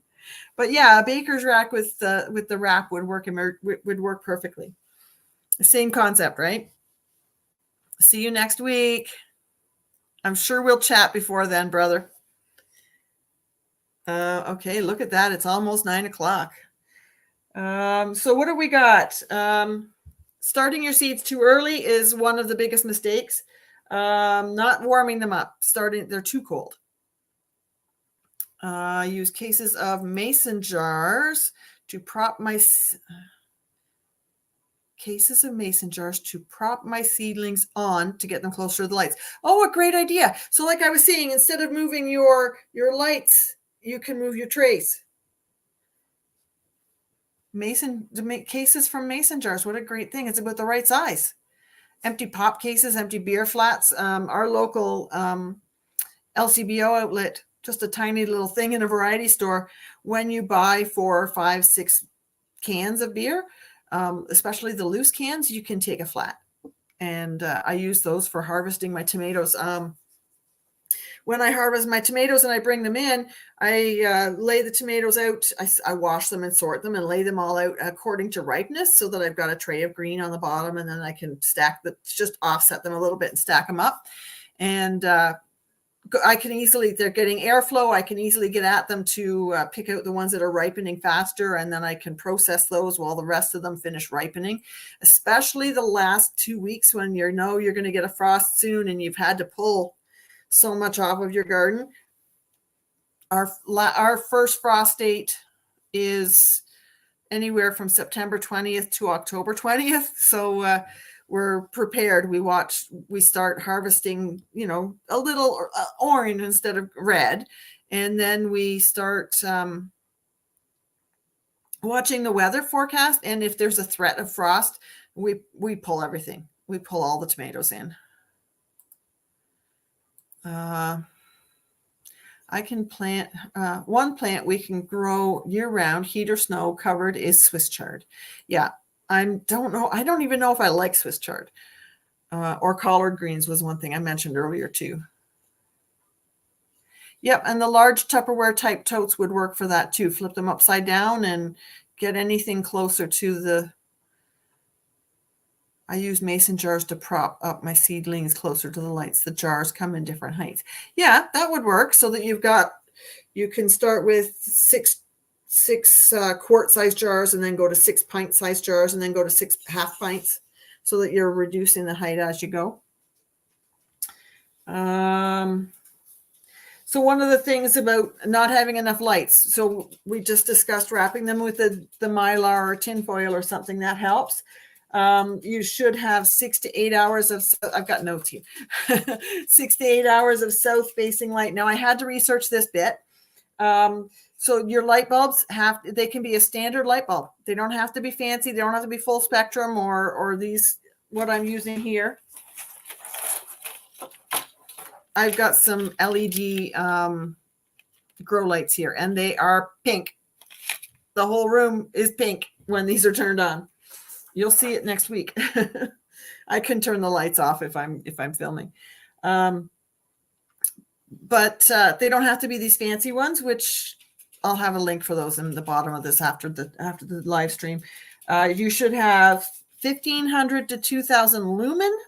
[SPEAKER 1] But yeah, a baker's rack with the wrap would work perfectly. The same concept, right? See you next week. I'm sure we'll chat before then, brother. Okay, look at that. It's almost 9 o'clock. So what do we got? Starting your seeds too early is one of the biggest mistakes. Not warming them up. They're too cold. Use cases of mason jars to prop my seedlings on to get them closer to the lights. Oh, a great idea. So like I was saying, instead of moving your lights, you can move your trays. Cases from mason jars. What a great thing. It's about the right size. Empty pop cases, empty beer flats. Our local LCBO outlet, just a tiny little thing in a variety store. When you buy 4, 5, 6 cans of beer, especially the loose cans, you can take a flat. And I use those for harvesting my tomatoes. When I harvest my tomatoes and I bring them in, I lay the tomatoes out. I wash them and sort them and lay them all out according to ripeness so that I've got a tray of green on the bottom, and then I can just offset them a little bit and stack them up. And they're getting airflow. I can easily get at them to pick out the ones that are ripening faster, and then I can process those while the rest of them finish ripening, especially the last 2 weeks when you're going to get a frost soon and you've had to pull so much off of your garden. Our first frost date is anywhere from September 20th to October 20th. So we're prepared. We start harvesting, a little orange instead of red. And then we start watching the weather forecast. And if there's a threat of frost, we pull everything. We pull all the tomatoes in. I can plant one plant we can grow year round, heat or snow covered, is Swiss chard. Yeah, I don't even know if I like Swiss chard. Or collard greens was one thing I mentioned earlier too. Yep, and the large Tupperware type totes would work for that too. Flip them upside down and get anything closer to I use mason jars to prop up my seedlings closer to the lights. The jars come in different heights. Yeah, that would work, so that you can start with six quart size jars and then go to 6 pint size jars and then go to 6 half pints, so that you're reducing the height as you go. So one of the things about not having enough lights, so we just discussed wrapping them with the Mylar or tinfoil or something that helps. You should have 6 to 8 hours of, I've got notes here, 6 to 8 hours of south facing light. Now I had to research this bit. So your light bulbs they can be a standard light bulb. They don't have to be fancy. They don't have to be full spectrum or these, what I'm using here. I've got some LED grow lights here, and they are pink. The whole room is pink when these are turned on. You'll see it next week. I can turn the lights off if I'm filming. But they don't have to be these fancy ones, which I'll have a link for those in the bottom of this after the live stream. You should have 1,500 to 2,000 lumen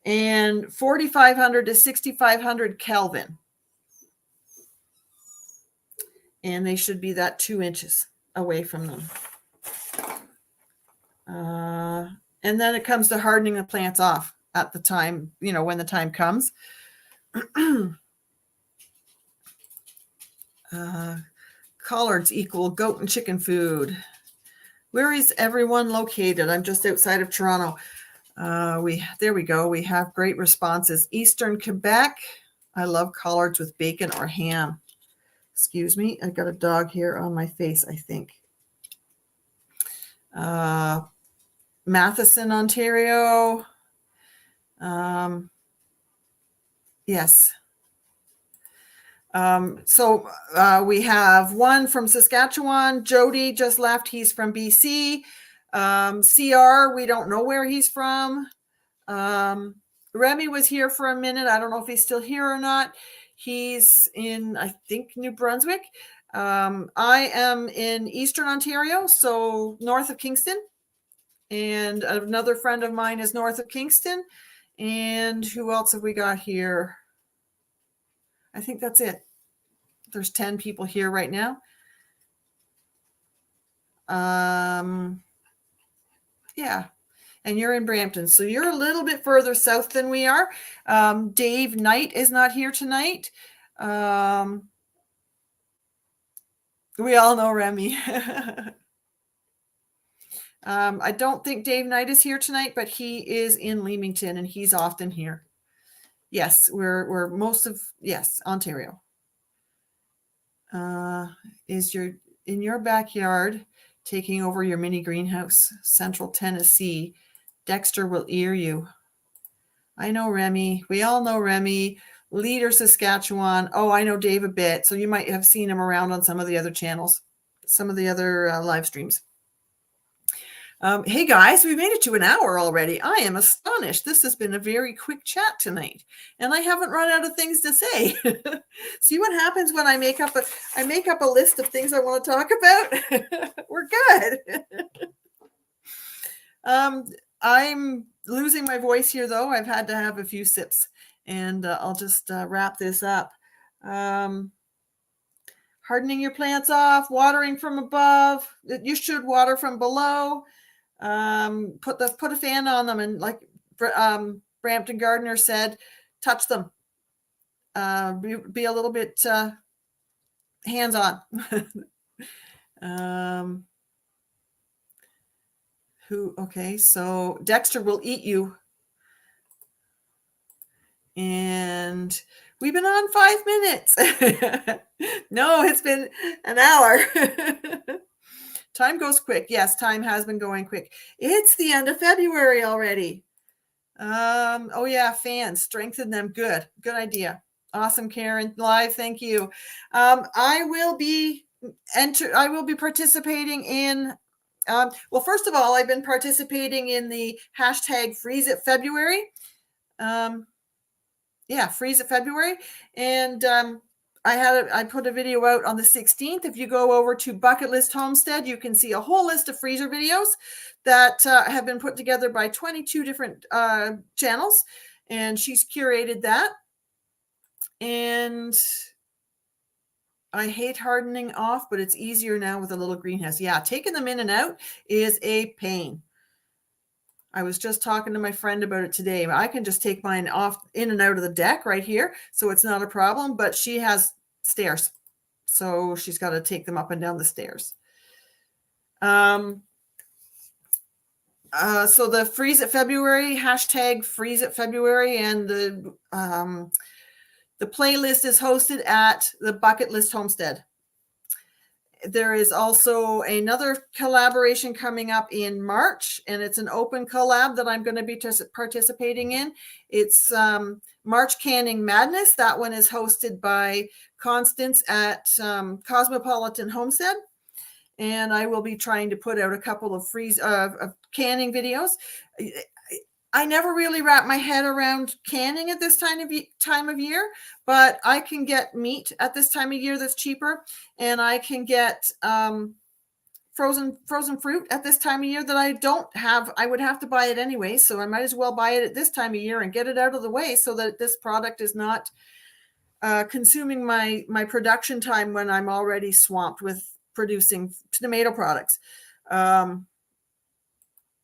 [SPEAKER 1] and 4,500 to 6,500 Kelvin. And they should be that 2 inches away from them. And then it comes to hardening the plants off at the time, when the time comes. Collards equal goat and chicken food. Where is everyone located? I'm just outside of Toronto. There we go. We have great responses. Eastern Quebec. I love collards with bacon or ham. Excuse me. I got a dog here on my face, I think. Matheson, Ontario. Yes. So we have one from Saskatchewan. Jody just left. He's from BC. CR, we don't know where he's from. Remy was here for a minute. I don't know if he's still here or not. He's in, I think, New Brunswick. I am in Eastern Ontario, so north of Kingston. And another friend of mine is north of Kingston. And who else have we got here? I think that's it. There's 10 people here right now. Yeah. And you're in Brampton. So you're a little bit further south than we are. Dave Knight is not here tonight. We all know Remy. I don't think Dave Knight is here tonight, but he is in Leamington and he's often here. Yes, we're yes, Ontario. Is in your backyard taking over your mini greenhouse, Central Tennessee. Dexter will ear you. I know Remy. We all know Remy. Leader, Saskatchewan. Oh, I know Dave a bit. So you might have seen him around on some of the other channels, some of the other live streams. Hey guys, we made it to an hour already. I am astonished. This has been a very quick chat tonight, and I haven't run out of things to say. See what happens when I make up a list of things I want to talk about. We're good. I'm losing my voice here though. I've had to have a few sips, And I'll just wrap this up. Hardening your plants off, watering from above. You should water from below. Put a fan on them, and like Brampton Gardener said, touch them. Be a little bit hands-on. Okay, so Dexter will eat you. And we've been on 5 minutes. No, it's been an hour. Time goes quick. Yes, time has been going quick. It's the end of February already. Oh yeah, fans, strengthen them. Good idea. Awesome, Karen. Live, thank you. I will be participating in. Well, first of all, I've been participating in the hashtag Freeze It February. Freeze It February, and I put a video out on the 16th. If you go over to Bucket List Homestead, you can see a whole list of freezer videos that have been put together by 22 different channels, and she's curated that. And I hate hardening off, but it's easier now with a little greenhouse. Yeah, taking them in and out is a pain. I was just talking to my friend about it today. I can just take mine off in and out of the deck right here, so it's not a problem, but she has stairs, so she's got to take them up and down the stairs. So the Freeze It February, hashtag Freeze It February, and the playlist is hosted at the Bucket List Homestead. There is also another collaboration coming up in March, and it's an open collab that I'm going to be participating in. It's March Canning Madness. That one is hosted by Constance at Cosmopolitan Homestead, and I will be trying to put out a couple of canning videos. I never really wrap my head around canning at this time of year, but I can get meat at this time of year that's cheaper, and I can get frozen fruit at this time of year that I don't have. I would have to buy it anyway, so I might as well buy it at this time of year and get it out of the way so that this product is not consuming my production time when I'm already swamped with producing tomato products.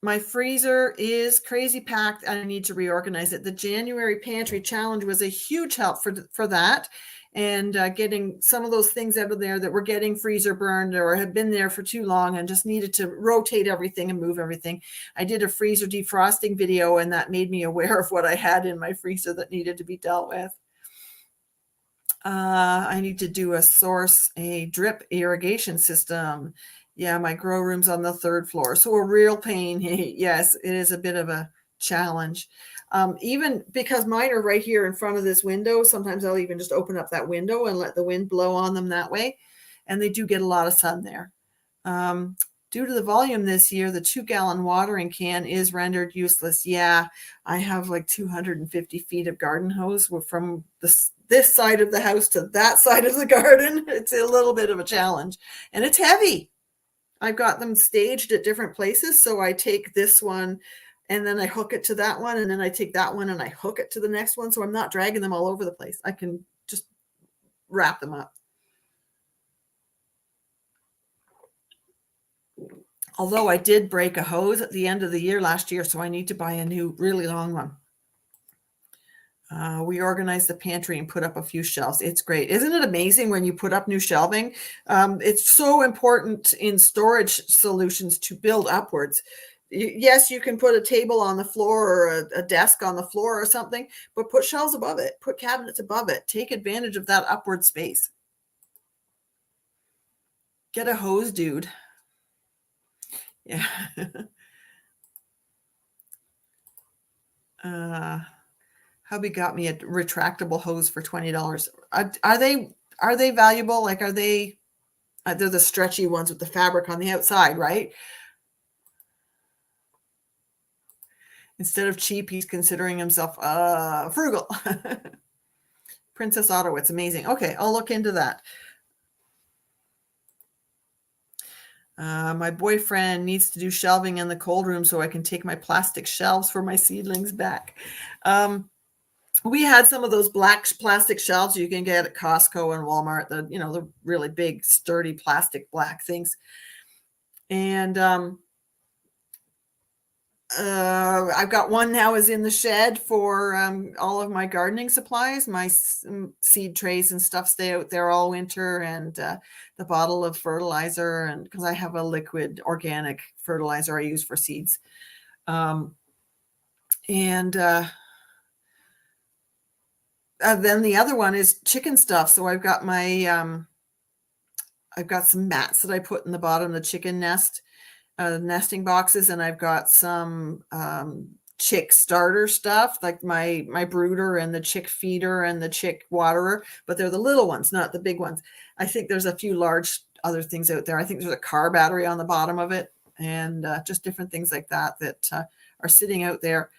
[SPEAKER 1] My freezer is crazy packed and I need to reorganize it. The January pantry challenge was a huge help for that, and getting some of those things out of there that were getting freezer burned or had been there for too long and just needed to rotate everything and move everything. I did a freezer defrosting video, and that made me aware of what I had in my freezer that needed to be dealt with. I need to do a drip irrigation system. Yeah, my grow room's on the 3rd floor, so a real pain. Yes, it is a bit of a challenge. Even because mine are right here in front of this window, sometimes I'll even just open up that window and let the wind blow on them that way, and they do get a lot of sun there. Due to the volume this year, the 2-gallon watering can is rendered useless. Yeah, I have like 250 feet of garden hose from this side of the house to that side of the garden. It's a little bit of a challenge, and it's heavy. I've got them staged at different places. So I take this one and then I hook it to that one, and then I take that one and I hook it to the next one. So I'm not dragging them all over the place. I can just wrap them up. Although I did break a hose at the end of the year last year, so I need to buy a new really long one. We organized the pantry and put up a few shelves. It's great. Isn't it amazing when you put up new shelving? It's so important in storage solutions to build upwards. Yes, you can put a table on the floor or a desk on the floor or something, but put shelves above it, put cabinets above it. Take advantage of that upward space. Get a hose, dude. Yeah. Hubby got me a retractable hose for $20. Are they valuable? Like, are they? They're the stretchy ones with the fabric on the outside, right? Instead of cheap, he's considering himself frugal. Princess Auto, it's amazing. Okay, I'll look into that. My boyfriend needs to do shelving in the cold room so I can take my plastic shelves for my seedlings back. We had some of those black plastic shelves you can get at Costco and Walmart, the really big, sturdy plastic black things. And I've got one now is in the shed for all of my gardening supplies. My seed trays and stuff stay out there all winter, and the bottle of fertilizer, and because I have a liquid organic fertilizer I use for seeds. And then the other one is chicken stuff. So I've got I've got some mats that I put in the bottom of the chicken nesting boxes, and I've got some chick starter stuff, like my brooder and the chick feeder and the chick waterer, but they're the little ones, not the big ones. I think there's a few large other things out there. I think there's a car battery on the bottom of it, and just different things like that are sitting out there.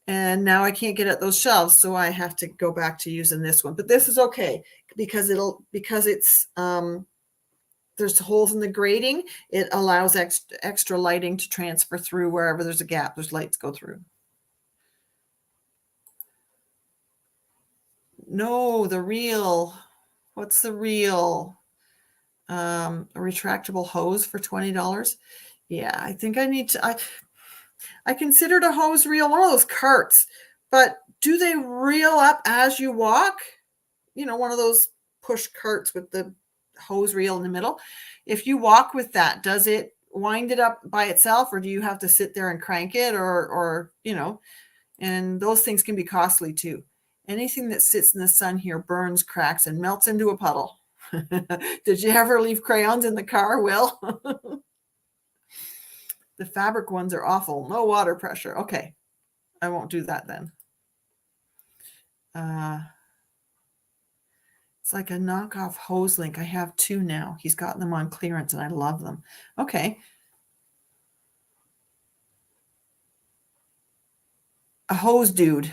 [SPEAKER 1] And now I can't get at those shelves, so I have to go back to using this one. But this is okay because it's there's holes in the grating. It allows extra lighting to transfer through wherever there's a gap. There's lights go through. No, the reel. What's the reel? A retractable hose for $20. Yeah, I think I need to. I considered a hose reel, one of those carts, but do they reel up as you walk? One of those push carts with the hose reel in the middle. If you walk with that, does it wind it up by itself, or do you have to sit there and crank it, or and those things can be costly too. Anything that sits in the sun here burns, cracks, and melts into a puddle. Did you ever leave crayons in the car, Will? The fabric ones are awful. No water pressure. Okay. I won't do that then. It's like a knockoff hose link. I have two now. He's got them on clearance and I love them. Okay. A hose dude.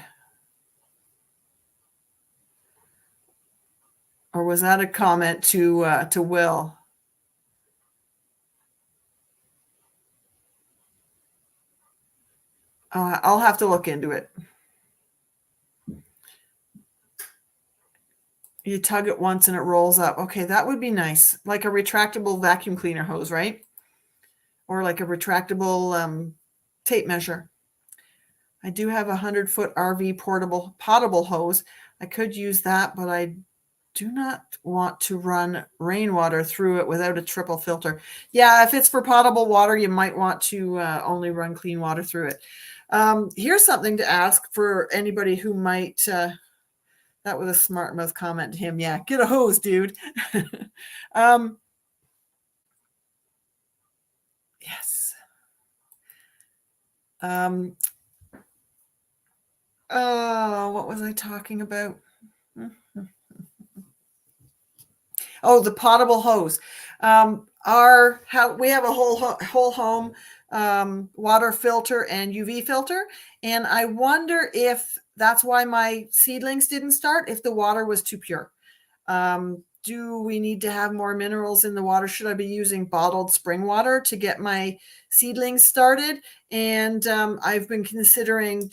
[SPEAKER 1] Or was that a comment to Will? I'll have to look into it. You tug it once and it rolls up. Okay, that would be nice. Like a retractable vacuum cleaner hose, right? Or like a retractable tape measure. I do have a 100-foot RV portable potable hose. I could use that, but I do not want to run rainwater through it without a triple filter. Yeah, if it's for potable water, you might want to only run clean water through it. Here's something to ask for anybody who might, that was a smart mouth comment to him. Yeah, get a hose, dude. Yes. Oh, what was I talking about? Oh, the potable hose. We have a whole home water filter and UV filter, and I wonder if that's why my seedlings didn't start, if the water was too pure. Do we need to have more minerals in the water? Should I be using bottled spring water to get my seedlings started? And I've been considering,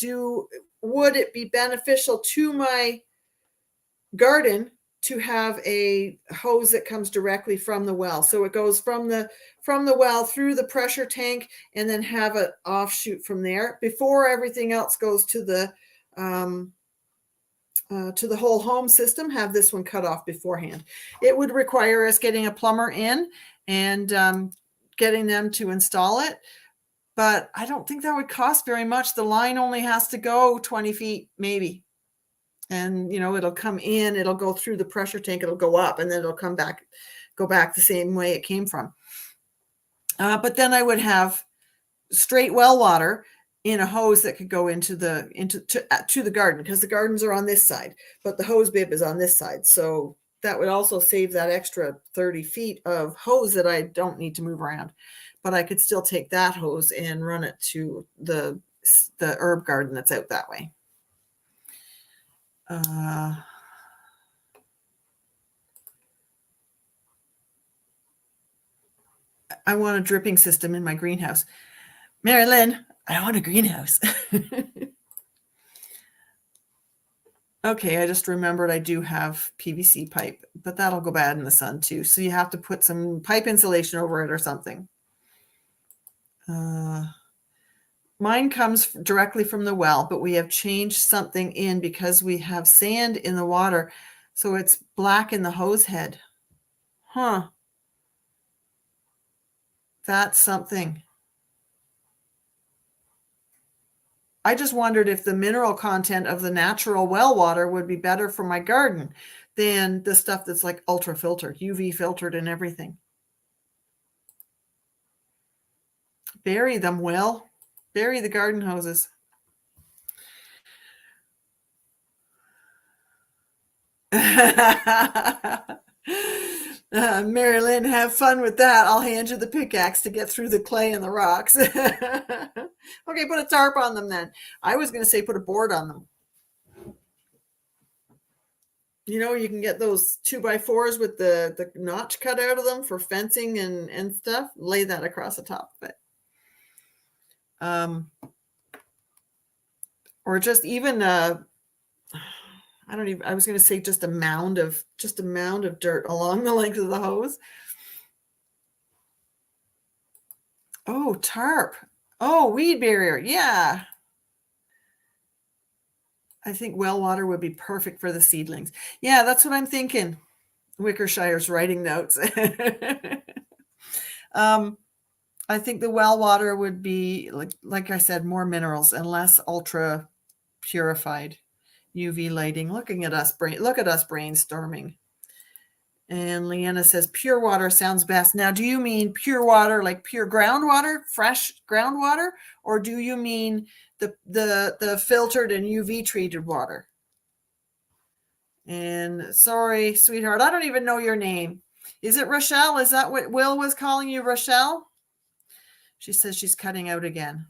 [SPEAKER 1] would it be beneficial to my garden to have a hose that comes directly from the well? So it goes from the well through the pressure tank, and then have an offshoot from there before everything else goes to the whole home system. Have this one cut off beforehand. It would require us getting a plumber in and getting them to install it, but I don't think that would cost very much. The line only has to go 20 feet maybe, and it'll come in, it'll go through the pressure tank, it'll go up, and then it'll go back the same way it came from. But then I would have straight well water in a hose that could go to the garden, because the gardens are on this side, but the hose bib is on this side. So that would also save that extra 30 feet of hose that I don't need to move around. But I could still take that hose and run it to the herb garden that's out that way. I want a dripping system in my greenhouse. Mary Lynn, I want a greenhouse. Okay, I just remembered I do have PVC pipe, but that'll go bad in the sun too. So you have to put some pipe insulation over it or something. Mine comes directly from the well, but we have changed something in because we have sand in the water. So it's black in the hose head. Huh. That's something. I just wondered if the mineral content of the natural well water would be better for my garden than the stuff that's like ultra filtered, UV filtered and everything. Bury them, Will. Bury the garden hoses. Mary Lynn, have fun with that. I'll hand you the pickaxe to get through the clay and the rocks. Okay, put a tarp on them then. I was going to say put a board on them. You know, you can get those 2x4s with the notch cut out of them for fencing and stuff. Lay that across the top of it. Or just even I was going to say just a mound of dirt along the length of the hose. Oh, tarp. Oh, weed barrier. Yeah. I think well water would be perfect for the seedlings. Yeah, that's what I'm thinking. Wickershire's writing notes. I think the well water would be, like I said, more minerals and less ultra purified UV lighting. Look at us brainstorming. And Leanna says pure water sounds best. Now, do you mean pure water, like pure groundwater, fresh groundwater, or do you mean the filtered and UV treated water? And sorry, sweetheart, I don't even know your name. Is it Rochelle? Is that what Will was calling you, Rochelle? She says she's cutting out again.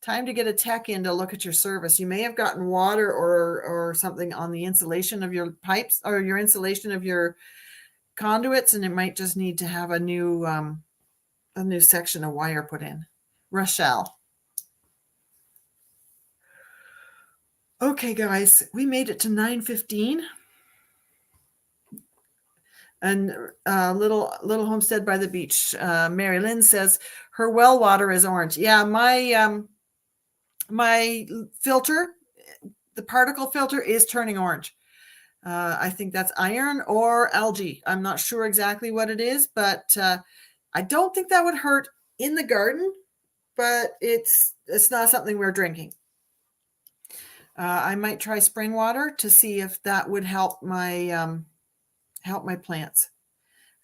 [SPEAKER 1] Time to get a tech in to look at your service. You may have gotten water or something on the insulation of your pipes or your insulation of your conduits, and it might just need to have a new section of wire put in. Rochelle. Okay, guys, we made it to 9:15. And little homestead by the beach. Mary Lynn says her well water is orange. Yeah, my filter, the particle filter, is turning orange. I think that's iron or algae. I'm not sure exactly what it is, but I don't think that would hurt in the garden. But it's not something we're drinking. I might try spring water to see if that would help my plants.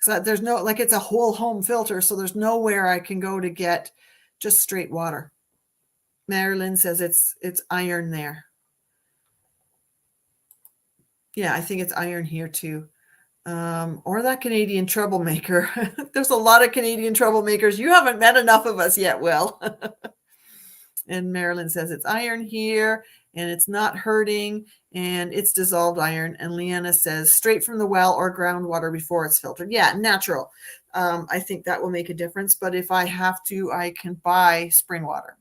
[SPEAKER 1] So there's no, like, it's a whole home filter, so there's nowhere I can go to get just straight water. Marilyn says it's iron there. Yeah, I think it's iron here too. Or that Canadian troublemaker. There's a lot of Canadian troublemakers. You haven't met enough of us yet, Will. And Marilyn says it's iron here and it's not hurting and it's dissolved iron. And Leanna says straight from the well or groundwater before it's filtered. Yeah, natural. I think that will make a difference. But if I have to, I can buy spring water.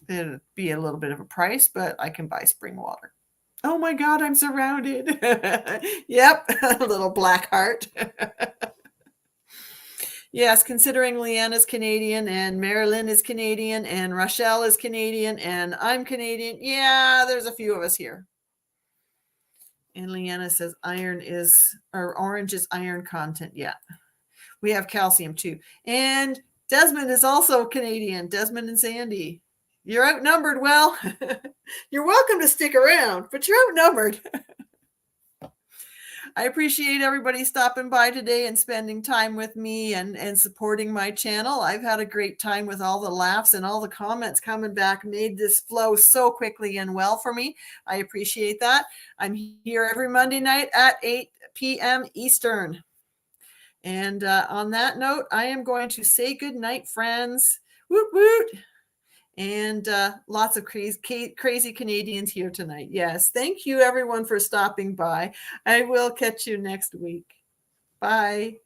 [SPEAKER 1] It'd be a little bit of a price, but I can buy spring water. Oh my God, I'm surrounded. Yep, a little black heart. Yes, considering Leanna's Canadian and Marilyn is Canadian and Rochelle is Canadian and I'm Canadian. Yeah, there's a few of us here. And Leanna says orange is iron content. Yeah, we have calcium too. And Desmond is also Canadian. Desmond and Sandy. You're outnumbered, Will. You're welcome to stick around, but you're outnumbered. I appreciate everybody stopping by today and spending time with me and supporting my channel. I've had a great time with all the laughs and all the comments coming back, made this flow so quickly and well for me. I appreciate that. I'm here every Monday night at 8 p.m. Eastern. And on that note, I am going to say good night, friends. Woot woot. And lots of crazy Canadians here tonight. Yes. Thank you, everyone, for stopping by. I will catch you next week. Bye.